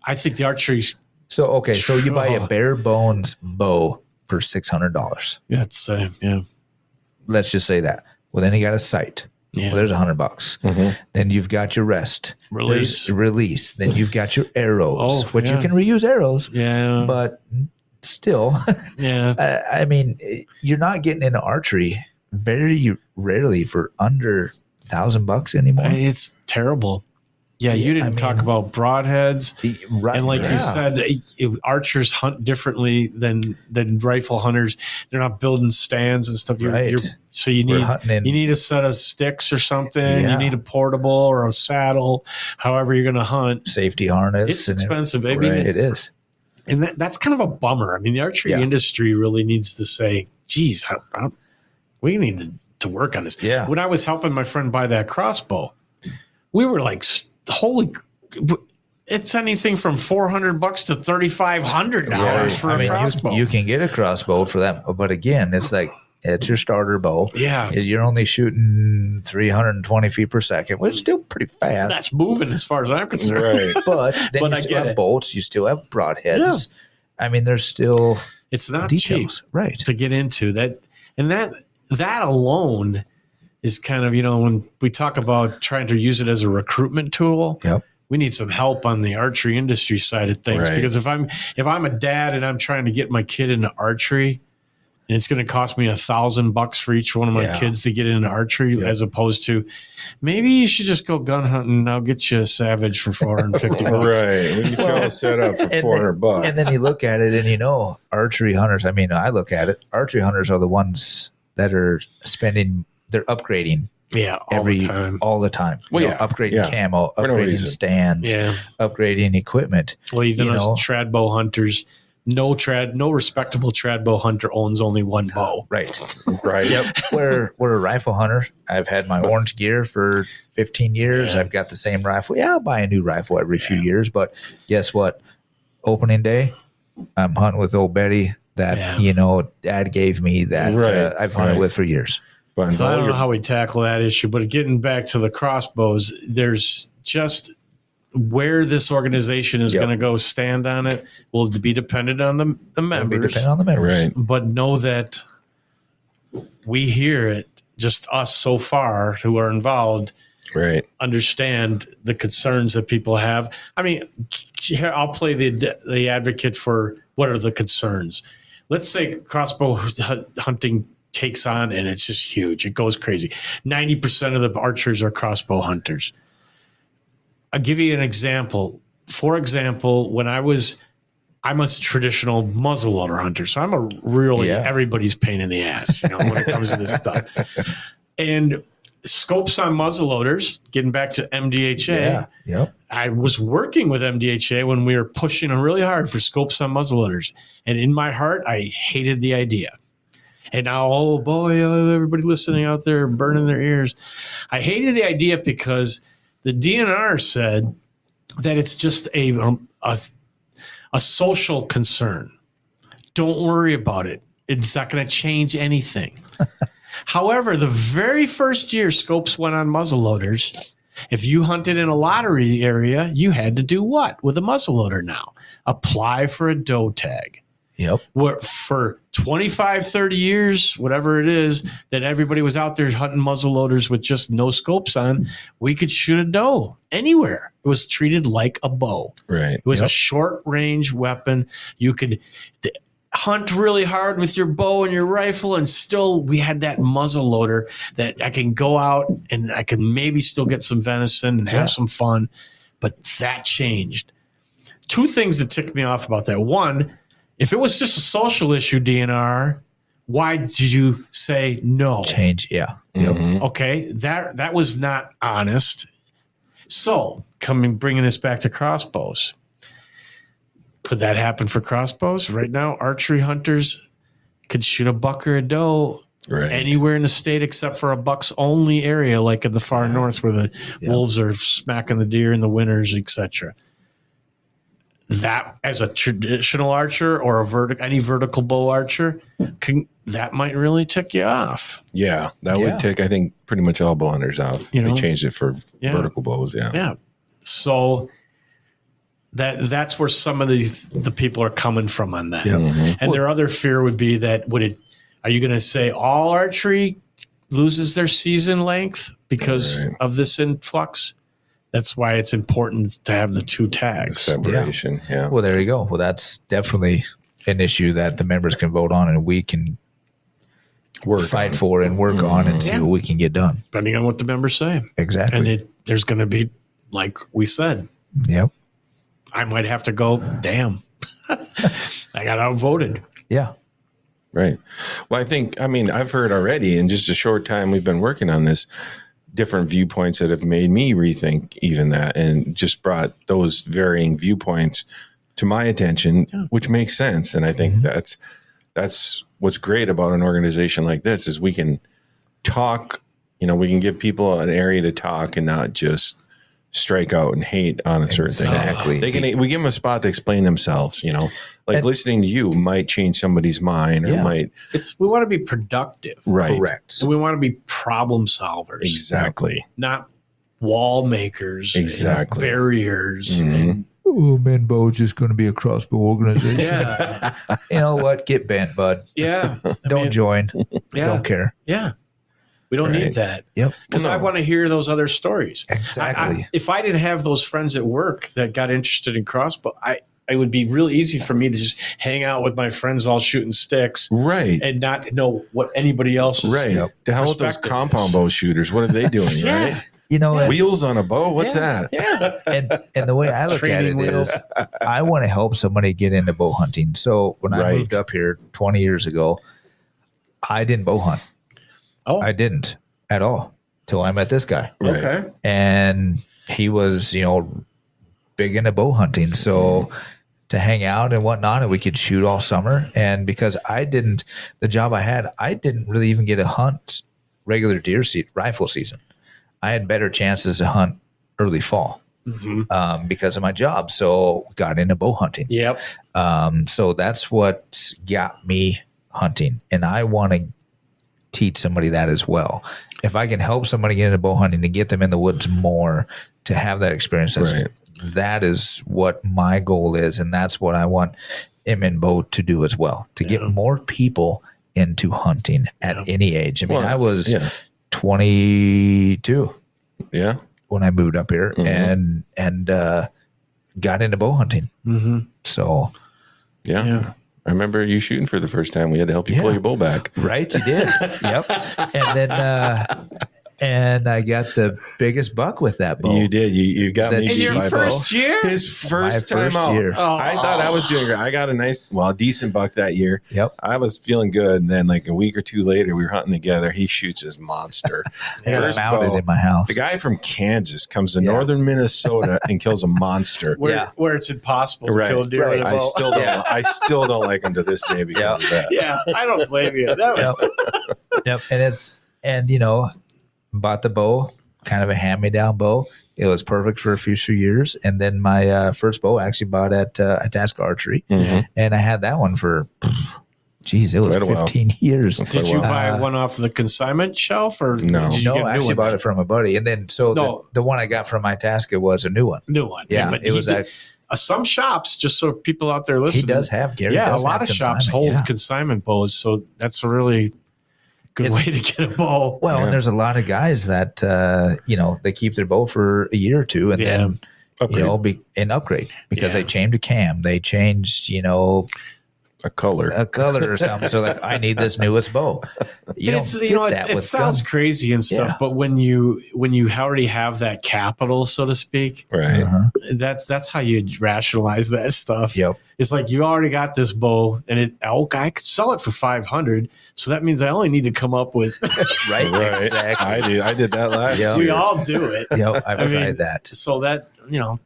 I think the archery. So you buy a bare bones bow for $600. Yeah, it's yeah. Let's just say that. Well, then you got a sight. Yeah. Well, there's $100. Then you've got your rest. Release. There's release. Then you've got your arrows, which you yeah. can reuse arrows. Yeah. But still, Yeah. I mean, you're not getting into archery very rarely for under $1,000 anymore. It's terrible. Yeah, you didn't talk about broadheads. Right. And like Yeah. you said, archers hunt differently than rifle hunters. They're not building stands and stuff. Right. So you We're hunting in- need a set of sticks or something. Yeah. You need a portable or a saddle, however you're going to hunt. Safety harness. It's and expensive. I Right. mean, It is. and that's kind of a bummer. I mean, the archery Yeah. industry really needs to say, geez, we need to work on this. Yeah. When I was helping my friend buy that crossbow, we were like, holy, it's anything from $400 to $3,500 for a crossbow. You can get a crossbow for that. But again, it's like, it's your starter bow. Yeah. You're only shooting 320 feet per second, which is still pretty fast. That's moving as far as I'm concerned. Right. But then But you I still get have it. bolts. You still have broadheads. I mean, there's still It's not cheap details. Right. to get into that. And that alone is kind of, when we talk about trying to use it as a recruitment tool, Yep. we need some help on the archery industry side of things. Right. Because if I'm a dad and I'm trying to get my kid into archery, and it's going to cost me $1,000 for each one of my kids to get into archery, as opposed to maybe you should just go gun hunting and I'll get you a Savage for $450. Right. When you try to set up for $400. And then you look at it and archery hunters, I mean, I look at it, archery hunters are the ones that are they're upgrading. Yeah, all the time. Well, upgrading camo, upgrading stands, upgrading equiment. Well, even us trad bow hunters, no respectable trad bow hunter owns only one bow. Right. Yep. We're a rifle hunter. I've had my orange gear for 15 years. Yeah. I've got the same rifle. Yeah, I'll buy a new rifle every few years. But guess what? Opening day, I'm hunting with old Betty that, Dad gave me that I've hunted with for years. So I don't know how we tackle that issue, but getting back to the crossbows, there's just where this organization is going to go stand on it will be dependent on the members. Right. But know that we hear it, just us so far who are involved, understand the concerns that people have. I mean, I'll play the advocate for what are the concerns. Let's say crossbow hunting takes on and it's just huge. It goes crazy. 90% of the archers are crossbow hunters. I'll give you an example. For example, when I'm a traditional muzzleloader hunter, so I'm a really everybody's pain in the ass, when it comes to this stuff. And scopes on muzzleloaders, getting back to MDHA. I was working with MDHA when we were pushing really hard for scopes on muzzleloaders. And in my heart, I hated the idea. And now, oh boy, everybody listening out there burning their ears. I hated the idea because the DNR said that it's just a social concern. Don't worry about it. It's not going to change anything. However, the very first year scopes went on muzzleloaders, if you hunted in a lottery area, you had to do what with a muzzleloader now? Apply for a doe tag. Yep. Where for 25, 30 years, whatever it is, that everybody was out there hunting muzzleloaders with just no scopes on, we could shoot a doe anywhere. It was treated like a bow. Right. It was a short range weapon. You could hunt really hard with your bow and your rifle, and still we had that muzzleloader that I can go out and I can maybe still get some venison and have some fun. But that changed. Two things that ticked me off about that. One, if it was just a social issue, DNR, why did you say no? Change, Mm-hmm. Okay, that was not honest. So, bringing this back to crossbows, could that happen for crossbows? Right now, archery hunters could shoot a buck or a doe anywhere in the state except for a bucks only area, like in the far north where the wolves are smacking the deer in the winters, etc. That, as a traditional archer or any vertical bow archer, that might really tick you off. Yeah, that would tick, I think, pretty much all bow hunters off. They changed it for vertical bows. Yeah. So that's where some of the people are coming from on that. And their other fear would be that are you going to say all archery loses their season length because of this influx? That's why it's important to have the two tags. Separation, Well, there you go. Well, that's definitely an issue that the members can vote on and we can fight for and work on and see what we can get done. Depending on what the members say. Exactly. And there's going to be, like we said. Yep. I might have to go, damn. I got outvoted. Yeah. Right. Well, I've heard already in just a short time we've been working on this, different viewpoints that have made me rethink even that, and just brought those varying viewpoints to my attention, which makes sense. And I think that's what's great about an organization like this is we can talk, we can give people an area to talk and not just strike out and hate on a certain thing. We give them a spot to explain themselves, listening to you might change somebody's mind or we want to be productive. Right. Correct. So we want to be problem solvers. Exactly. Not wall makers. Exactly. And barriers. And, MNBOW is just going to be a crossbow organization. You know what? Get bent, bud. Yeah. Don't join. Don't care. Yeah. We don't need that. Yep. Because I want to hear those other stories. Exactly. If I didn't have those friends at work that got interested in crossbow, it would be real easy for me to just hang out with my friends all shooting sticks Right. and not know what anybody else is. Right. The hell with those perspective compound is. bow shooters? What are they doing, Yeah. right? You know, Wheels on a bow? What's that? Yeah. and the way I look at it Training wheels. is I want to help somebody get into bow hunting. So when I Right. moved up here 20 years ago, I didn't bow hunt. Oh, I didn't at all till I met this guy. Right. okay. And he was, big into bow hunting. So to hang out and whatnot, and we could shoot all summer. And because the job I had, I didn't really even get to hunt regular rifle season. I had better chances to hunt early fall because of my job. So got into bow hunting. Yep. So that's what got me hunting. And I want to teach somebody that as well. If I can help somebody get into bow hunting to get them in the woods more, to have that experience, that is what my goal is. And that's what I want MNBOW to do as well, to get more people into hunting at any age. I mean, I was 22 when I moved up here and got into bow hunting. So Yeah. I remember you shooting for the first time. We had to help you pull your bow back. right, you did. Yep. And then and I got the biggest buck with that bow. You did. You got me. In beat your by first bow. year? His first My time first out. year. I thought I was doing great. I got a decent buck that year. Yep. I was feeling good. And then like a week or two later, we were hunting together. He shoots his monster. I got it First mounted bow. in my house. The guy from Kansas comes to northern Minnesota and kills a monster. Where it's impossible to kill a deer with a I bow. still don't like him to this day because of that. Yeah, I don't blame you. Yep. And bought the bow, kind of a hand-me-down bow. It was perfect for a few years. And then my first bow I actually bought at Itasca Archery. And I had that one for, it was Quite a while. 15 years. Did you buy one off the consignment shelf or No. did you No, get a I new actually one? bought it from a buddy. And then, the one I got from Itasca was a new one. New one. Yeah, but it was that. some shops, just so people out there He listening. does have, Gary. Yeah, a does lot have of shops consignment, hold yeah. consignment bows. So that's a really good way to get a bow. Well, and there's a lot of guys that, they keep their bow for a year or two and then, upgrade because they changed a cam. They changed, A color. or something. So like, I need this newest bow. You don't get that it with sounds guns. crazy and stuff, Yeah. but when you already have that capital, so to speak, Right. that's how you rationalize that stuff. Yep. It's like you already got this bow, and I could sell it for $500, so that means I only need to come up with. Right. Right. Exactly. I did that last year. We all do it. Yep. I've I mean, tried that. So that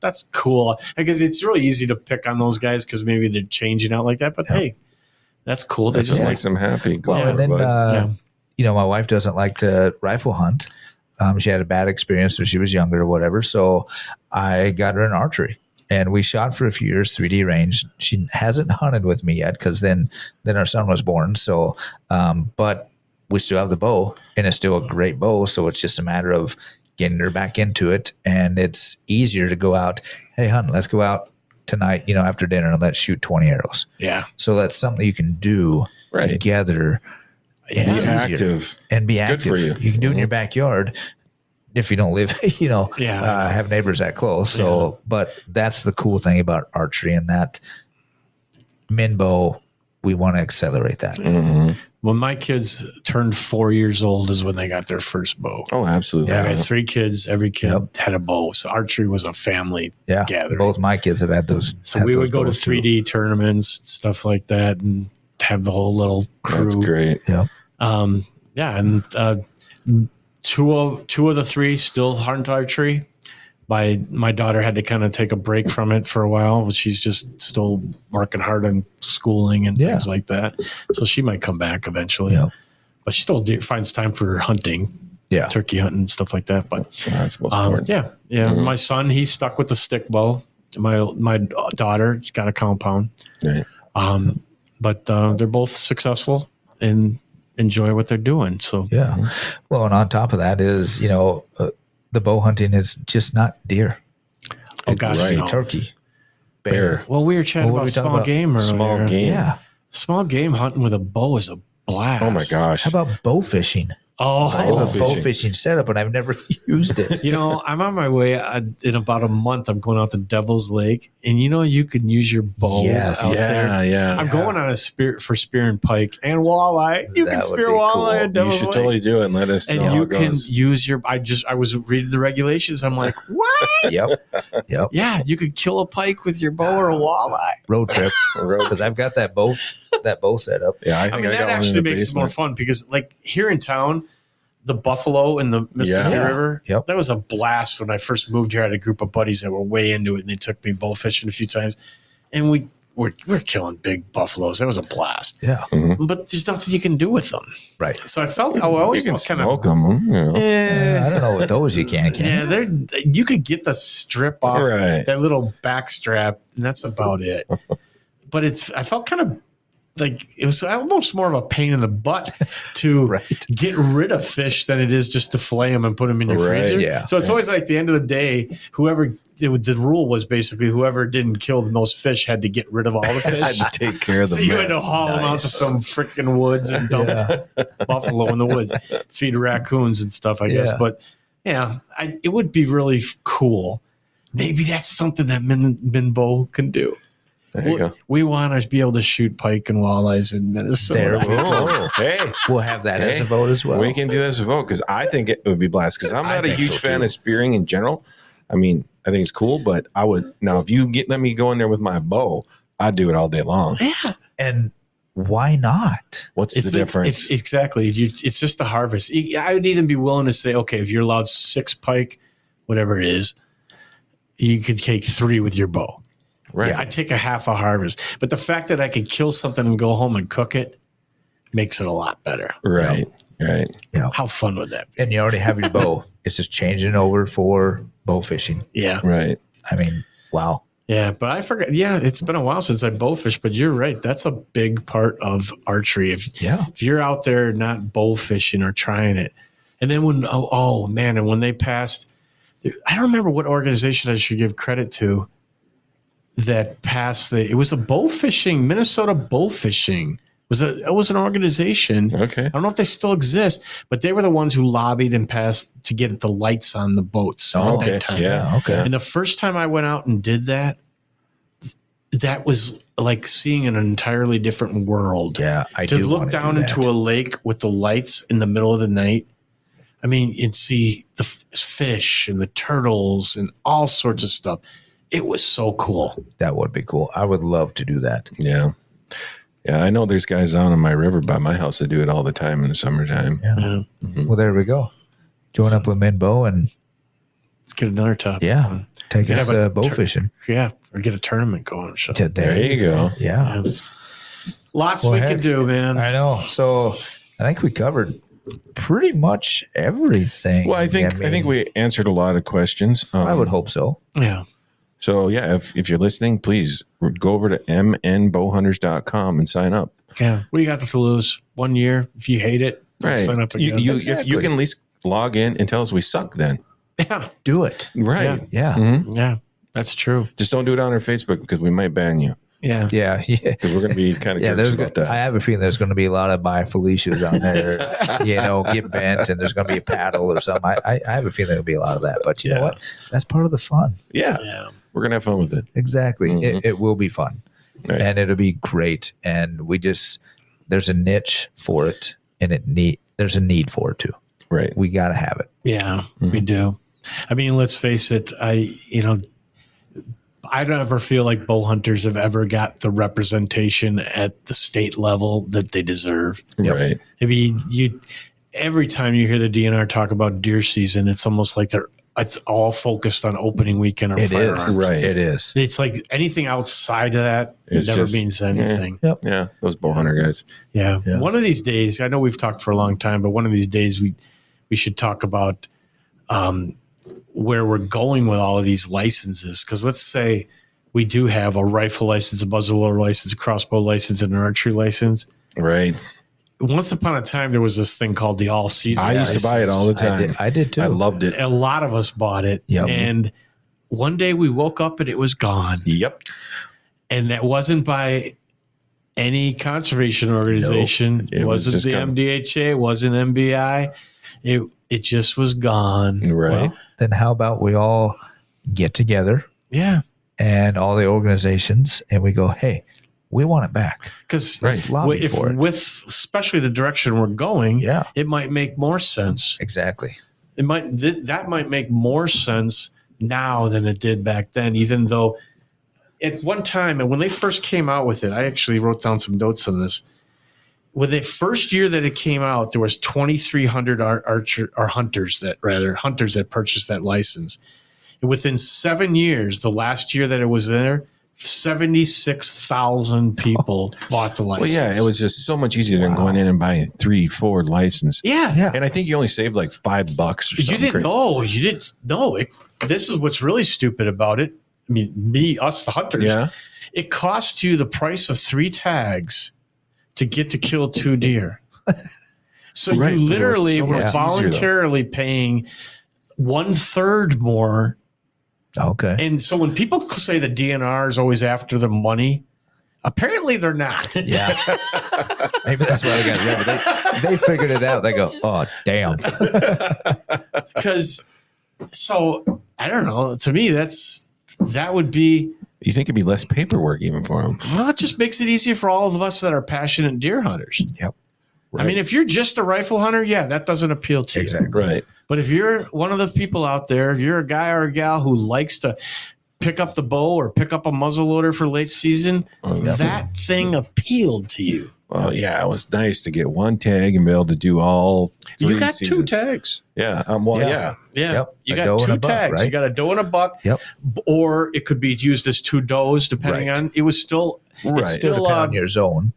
that's cool because it's really easy to pick on those guys because maybe they're changing out like that. But hey, that's cool. They That just just like makes them happy. Go Well, for and it, then, bud. my wife doesn't like to rifle hunt. She had a bad experience when she was younger or whatever. So I got her an archery and we shot for a few years, 3D range. She hasn't hunted with me yet because then our son was born. So, but we still have the bow and it's still a great bow. So it's just a matter of getting her back into it. And it's easier to go out. Hey, hunt, let's go out tonight, after dinner and let's shoot 20 arrows. yeah. So that's something you can do together. Be active. And be It's active. good for you. You can do it in your backyard if you don't live, have neighbors that close. So, but that's the cool thing about archery and that MNBOW, we want to accelerate that. When my kids turned 4 years old is when they got their first bow. Oh, absolutely. I had 3 kids. Every kid had a bow. So archery was a family Yeah. gathering. Both my kids have had those. So we would go to 3D tournaments, stuff like that, and have the whole little crew. That's great. Yeah. And two of the 3 still hunt archery. My daughter had to kind of take a break from it for a while. She's just still working hard on schooling and things like that. So she might come back eventually. Yeah. But she still finds time for hunting, turkey hunting and stuff like that. But That's most important. yeah. My son, he's stuck with the stick bow. My daughter's got a compound. Right. But they're both successful and enjoy what they're doing. So Yeah. Well, and on top of that is, the bow hunting is just not deer. oh gosh, Right. no. Turkey, Bear. Well, we were chatting What were about we talking small about? game earlier. Small game. Yeah. Small game hunting with a bow is a blast. Oh my gosh. How about bow fishing? I have a bow fishing. fishing setup, but I've never used it. I'm on my way. In about a month, I'm going out to Devil's Lake, and you can use your bow Yes. out there. Yeah. I'm going on a spear and pike and walleye. You That can would spear be walleye cool. at You Devil's should Lake. totally do it and let us know And how you it can goes. use your. I was reading the regulations. I'm like, what? Yep. Yeah, you could kill a pike with your bow or a walleye. Road trip. Because I've got that bow set up. Yeah, I think mean, that got one in actually the makes it more basement. fun because, like, here in town, the buffalo in the Mississippi Yeah. River, Yep. that was a blast when I first moved here. I had a group of buddies that were way into it, and they took me bow fishing a few times, and we're killing big buffaloes. That was a blast. Yeah. But there's nothing you can do with them. Right. So I always You can felt kind smoke of. them. You know. I don't know what those you can. Yeah, you could get the strip off Right. that little back strap, and that's about it. But I felt kind of like it was almost more of a pain in the butt to Right. get rid of fish than it is just to fillet them and put them in your Right, freezer. yeah. So it's always like the end of the day, the rule was basically whoever didn't kill the most fish had to get rid of all the I fish. had to take care of the So you had to mess. haul them out to Nice. some freaking woods and dump buffalo in the woods, feed raccoons and stuff, I guess. Yeah. But yeah, it would be really cool. Maybe that's something that MNBOW can do. There you go. We want to be able to shoot pike and walleyes in Minnesota. There we go. Oh, hey. We'll have that as a vote as well. We can do this as a vote because I think it would be blast because I'm I not a think huge so, fan too. of spearing in general. I mean, I think it's cool, but I would now if you let me go in there with my bow, I'd do it all day long. Yeah. And why not? What's the difference? It's exactly. It's just a harvest. I would even be willing to say, okay, if you're allowed 6 pike, whatever it is, you could take 3 with your bow. right. Yeah, I take a half a harvest. But the fact that I could kill something and go home and cook it makes it a lot better. Right. Right. How fun would that be? And you already have your bow. It's just changing over for bow fishing. Yeah. Right. I mean, wow. Yeah, but I forgot. Yeah, it's been a while since I bowfished, but you're right. That's a big part of archery. If you're out there not bow fishing or trying it, and then when and when they passed, I don't remember what organization I should give credit to that passed it was a bow fishing, Minnesota Bowfishing. It was an organization. Okay. I don't know if they still exist, but they were the ones who lobbied and passed to get the lights on the boats at Okay. that time. Yeah. Okay. And the first time I went out and did that, that was like seeing an entirely different world. Yeah, I To do look wanna down do into that. a lake with the lights in the middle of the night. I mean, you'd see the fish and the turtles and all sorts of stuff. It was so cool. That would be cool. I would love to do that. Yeah. Yeah. I know there's guys down in my river by my house that do it all the time in the summertime. Yeah. Yeah. Well, there we go. Join up with MNBOW and Let's get another topic. take You us have a bow fishing. Yeah, or get a tournament going. So. There you go. Yeah. Lots Well, we heck, can do, man. I know. So I think we covered pretty much everything. Well, I think we answered a lot of questions. I would hope so. Yeah. So yeah, if you're listening, please go over to mnbowhunters.com and sign up. Yeah. What do you got to lose? 1 year. If you hate it, Right. sign up again. If you Exactly. can at least log in and tell us we suck then. yeah. Do it. Right. Yeah. Mhm. Yeah. That's true. Just don't do it on our Facebook because we might ban you Yeah. Yeah. Yeah. because we're going to be kind of Yeah, jerks about I that. have a feeling there's going to be a lot of buy Felicias on there, get bent, and there's going to be a paddle or something. I have a feeling there'll be a lot of that, but you know what? That's part of the fun. Yeah. Yeah. We're going to have fun with it. Exactly. It will be fun, Right. and it'll be great. And there's a niche for it, and there's a need for it too. Right. We got to have it. Yeah, we do. I mean, let's face it. I don't ever feel like bow hunters have ever got the representation at the state level that they deserve. Right. I mean, every time you hear the DNR talk about deer season, it's almost like it's all focused on opening weekend or It firearms. is. Right. It is. It's like anything outside of that It's never just- means anything. Yeah. Those bow hunter guys. Yeah. Yeah. One of these days, I know we've talked for a long time, but one of these days we should talk about where we're going with all of these licenses. Because let's say we do have a rifle license, a muzzleloader license, a crossbow license, and an archery license. Right. Once upon a time, there was this thing called the all season. I used to buy it all the time. I did too. I loved it. A lot of us bought it. Yep. And one day we woke up and it was gone. Yep. And that wasn't by any conservation organization. It It was wasn't just the gone. MDHA. It wasn't MBI. It just was gone. Right. Well, then how about we all get together Yeah. and all the organizations and we go, hey, we want it back. Because lobby for it. with especially the direction we're going, it might make more sense. Exactly. That might make more sense now than it did back then, even though at one time, and when they first came out with it, I actually wrote down some notes on this. When the first year that it came out, there was 2,300 hunters that purchased that license. And within 7 years, the last year that it was there, 76,000 people bought the license. Well, yeah, it was just so much easier than going in and buying 3-4 license. Yeah. And I think you only saved like $5 or something. You didn't know. This is what's really stupid about it. I mean, us, the hunters. Yeah. It cost you the price of 3 tags to get to kill 2 deer. So Right, you literally so were much easier, voluntarily paying 1/3 more. Okay. And so when people say the DNR is always after the money, apparently they're not. Yeah. Maybe that's why they got rid of it. They figured it out. They go, oh, damn. Because, so, I don't know. To me, that would be... You think it'd be less paperwork even for them? Well, it just makes it easier for all of us that are passionate deer hunters. Yep. Right. I mean, if you're just a rifle hunter, that doesn't appeal to you. Exactly. Right. But if you're one of the people out there, if you're a guy or a gal who likes to pick up the bow or pick up a muzzleloader for late season, that thing appealed to you. Well, yeah, it was nice to get one tag and be able to do all 3 You got seasons. 2 tags. Yeah. Yeah. Yep. You A got doe 2 and a buck, tags. right? You got a doe and a buck. Yep. Or it could be used as 2 does, depending Right. on. It was still. Right. It's Still still depend on your zone.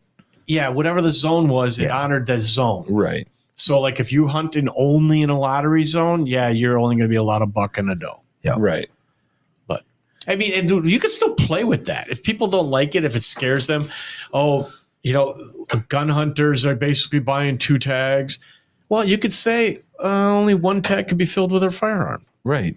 yeah, whatever the zone was, it honored that zone. Right. So, like, if you hunt only in a lottery zone, you're only going to be a lot of buck and a doe. Yep. Right. But I mean, and you can still play with that. If people don't like it, if it scares them, gun hunters are basically buying 2 tags. Well, you could say only 1 tag could be filled with a firearm. Right.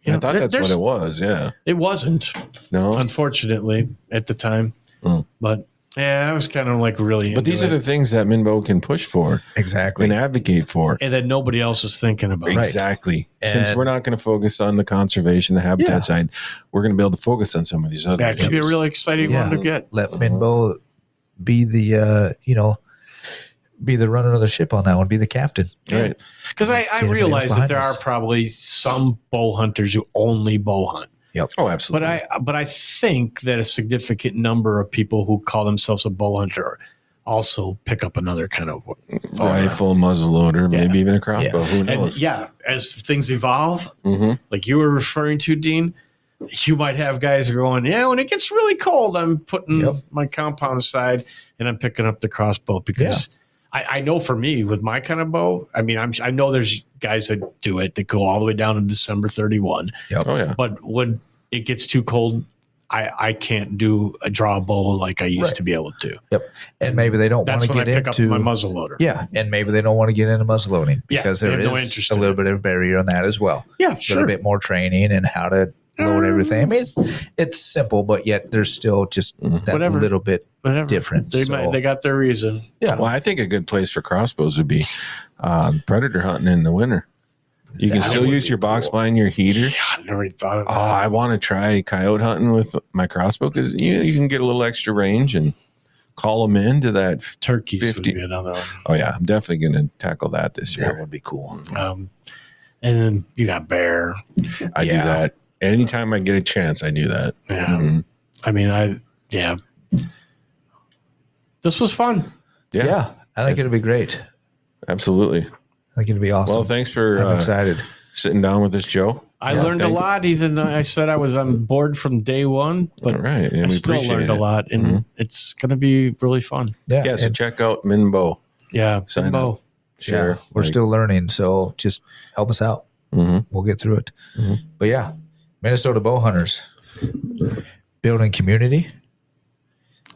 You I know, thought that's what it was. Yeah. It wasn't, No. unfortunately, at the time. Mm. But I was kind of like really. But these are the things that MNBOW can push for Exactly. and advocate for. and that nobody else is thinking about. Exactly. Since And- we're not going to focus on the conservation, the habitat Yeah. side, we're going to be able to focus on some of these other That could be a issues. really exciting one to get. Let MNBOW be the, be the runner of the ship on that one, be the captain. Right. Because I everybody realize else that there behind are us. probably some bow hunters who only bow hunt. Oh, absolutely. But I think that a significant number of people who call themselves a bow hunter also pick up another kind of Rifle, muzzleloader, maybe even a crossbow. Who knows? And as things evolve, Mhm. like you were referring to, Dean, you might have guys going, when it gets really cold, I'm putting my compound aside and I'm picking up the crossbow because I know for me with my kind of bow, I mean, I know there's guys that do it that go all the way down to December 31. Yep. Oh, yeah. But when it gets too cold, I can't draw a bow like I used to be able to. Yep. And maybe they don't want That's to when I get pick into up my muzzleloader. Yeah. And maybe they don't want to get into muzzleloading because they there have no is interest a in little it. bit of barrier on that as well. Yeah, A sure. little bit more training and how to load everything. I mean, it's simple, but yet there's still just that little bit different. They got their reason. Yeah. Well, I think a good place for crossbows would be predator hunting in the winter. You can still use your box blind, your heater. Yeah, I never thought of that. I want to try coyote hunting with my crossbow because you can get a little extra range and call them into that Turkeys 50. would be another one. Oh, yeah. I'm definitely going to tackle that this That year. would be cool. And then you got bear. I do that. Anytime I get a chance, I do that. Yeah. Mhm. I mean, this was fun. Yeah. I think it'll be great. Absolutely. I think it'll be awesome. Well, thanks for I'm excited. sitting down with us, Joe. I learned a thank you. lot, even though I said I was on board from day one, but All right. And I we still appreciate learned it. a lot, and it's going to be really fun. Yeah, so and check out MNBOW. Yeah. Sign Bo. up. Share. we're still learning. So just help us out. Mhm. We'll get through it. But yeah, Minnesota Bowhunters, building community,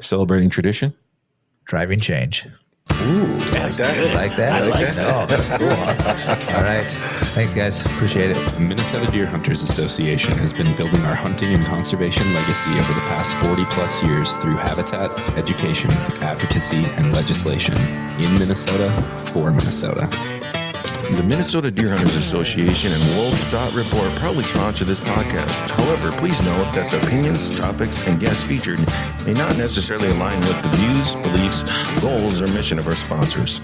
Celebrating tradition. driving change. Ooh, like that. Like that? I like that. Oh, that's cool. Huh? All right. Thanks, guys. Appreciate it. Minnesota Deer Hunters Association has been building our hunting and conservation legacy over the past 40 plus years through habitat, education, advocacy, and legislation in Minnesota for Minnesota. The Minnesota Deer Hunters Association and wolf.report proudly sponsor this podcast. However, please note that the opinions, topics, and guests featured may not necessarily align with the views, beliefs, goals, or mission of our sponsors.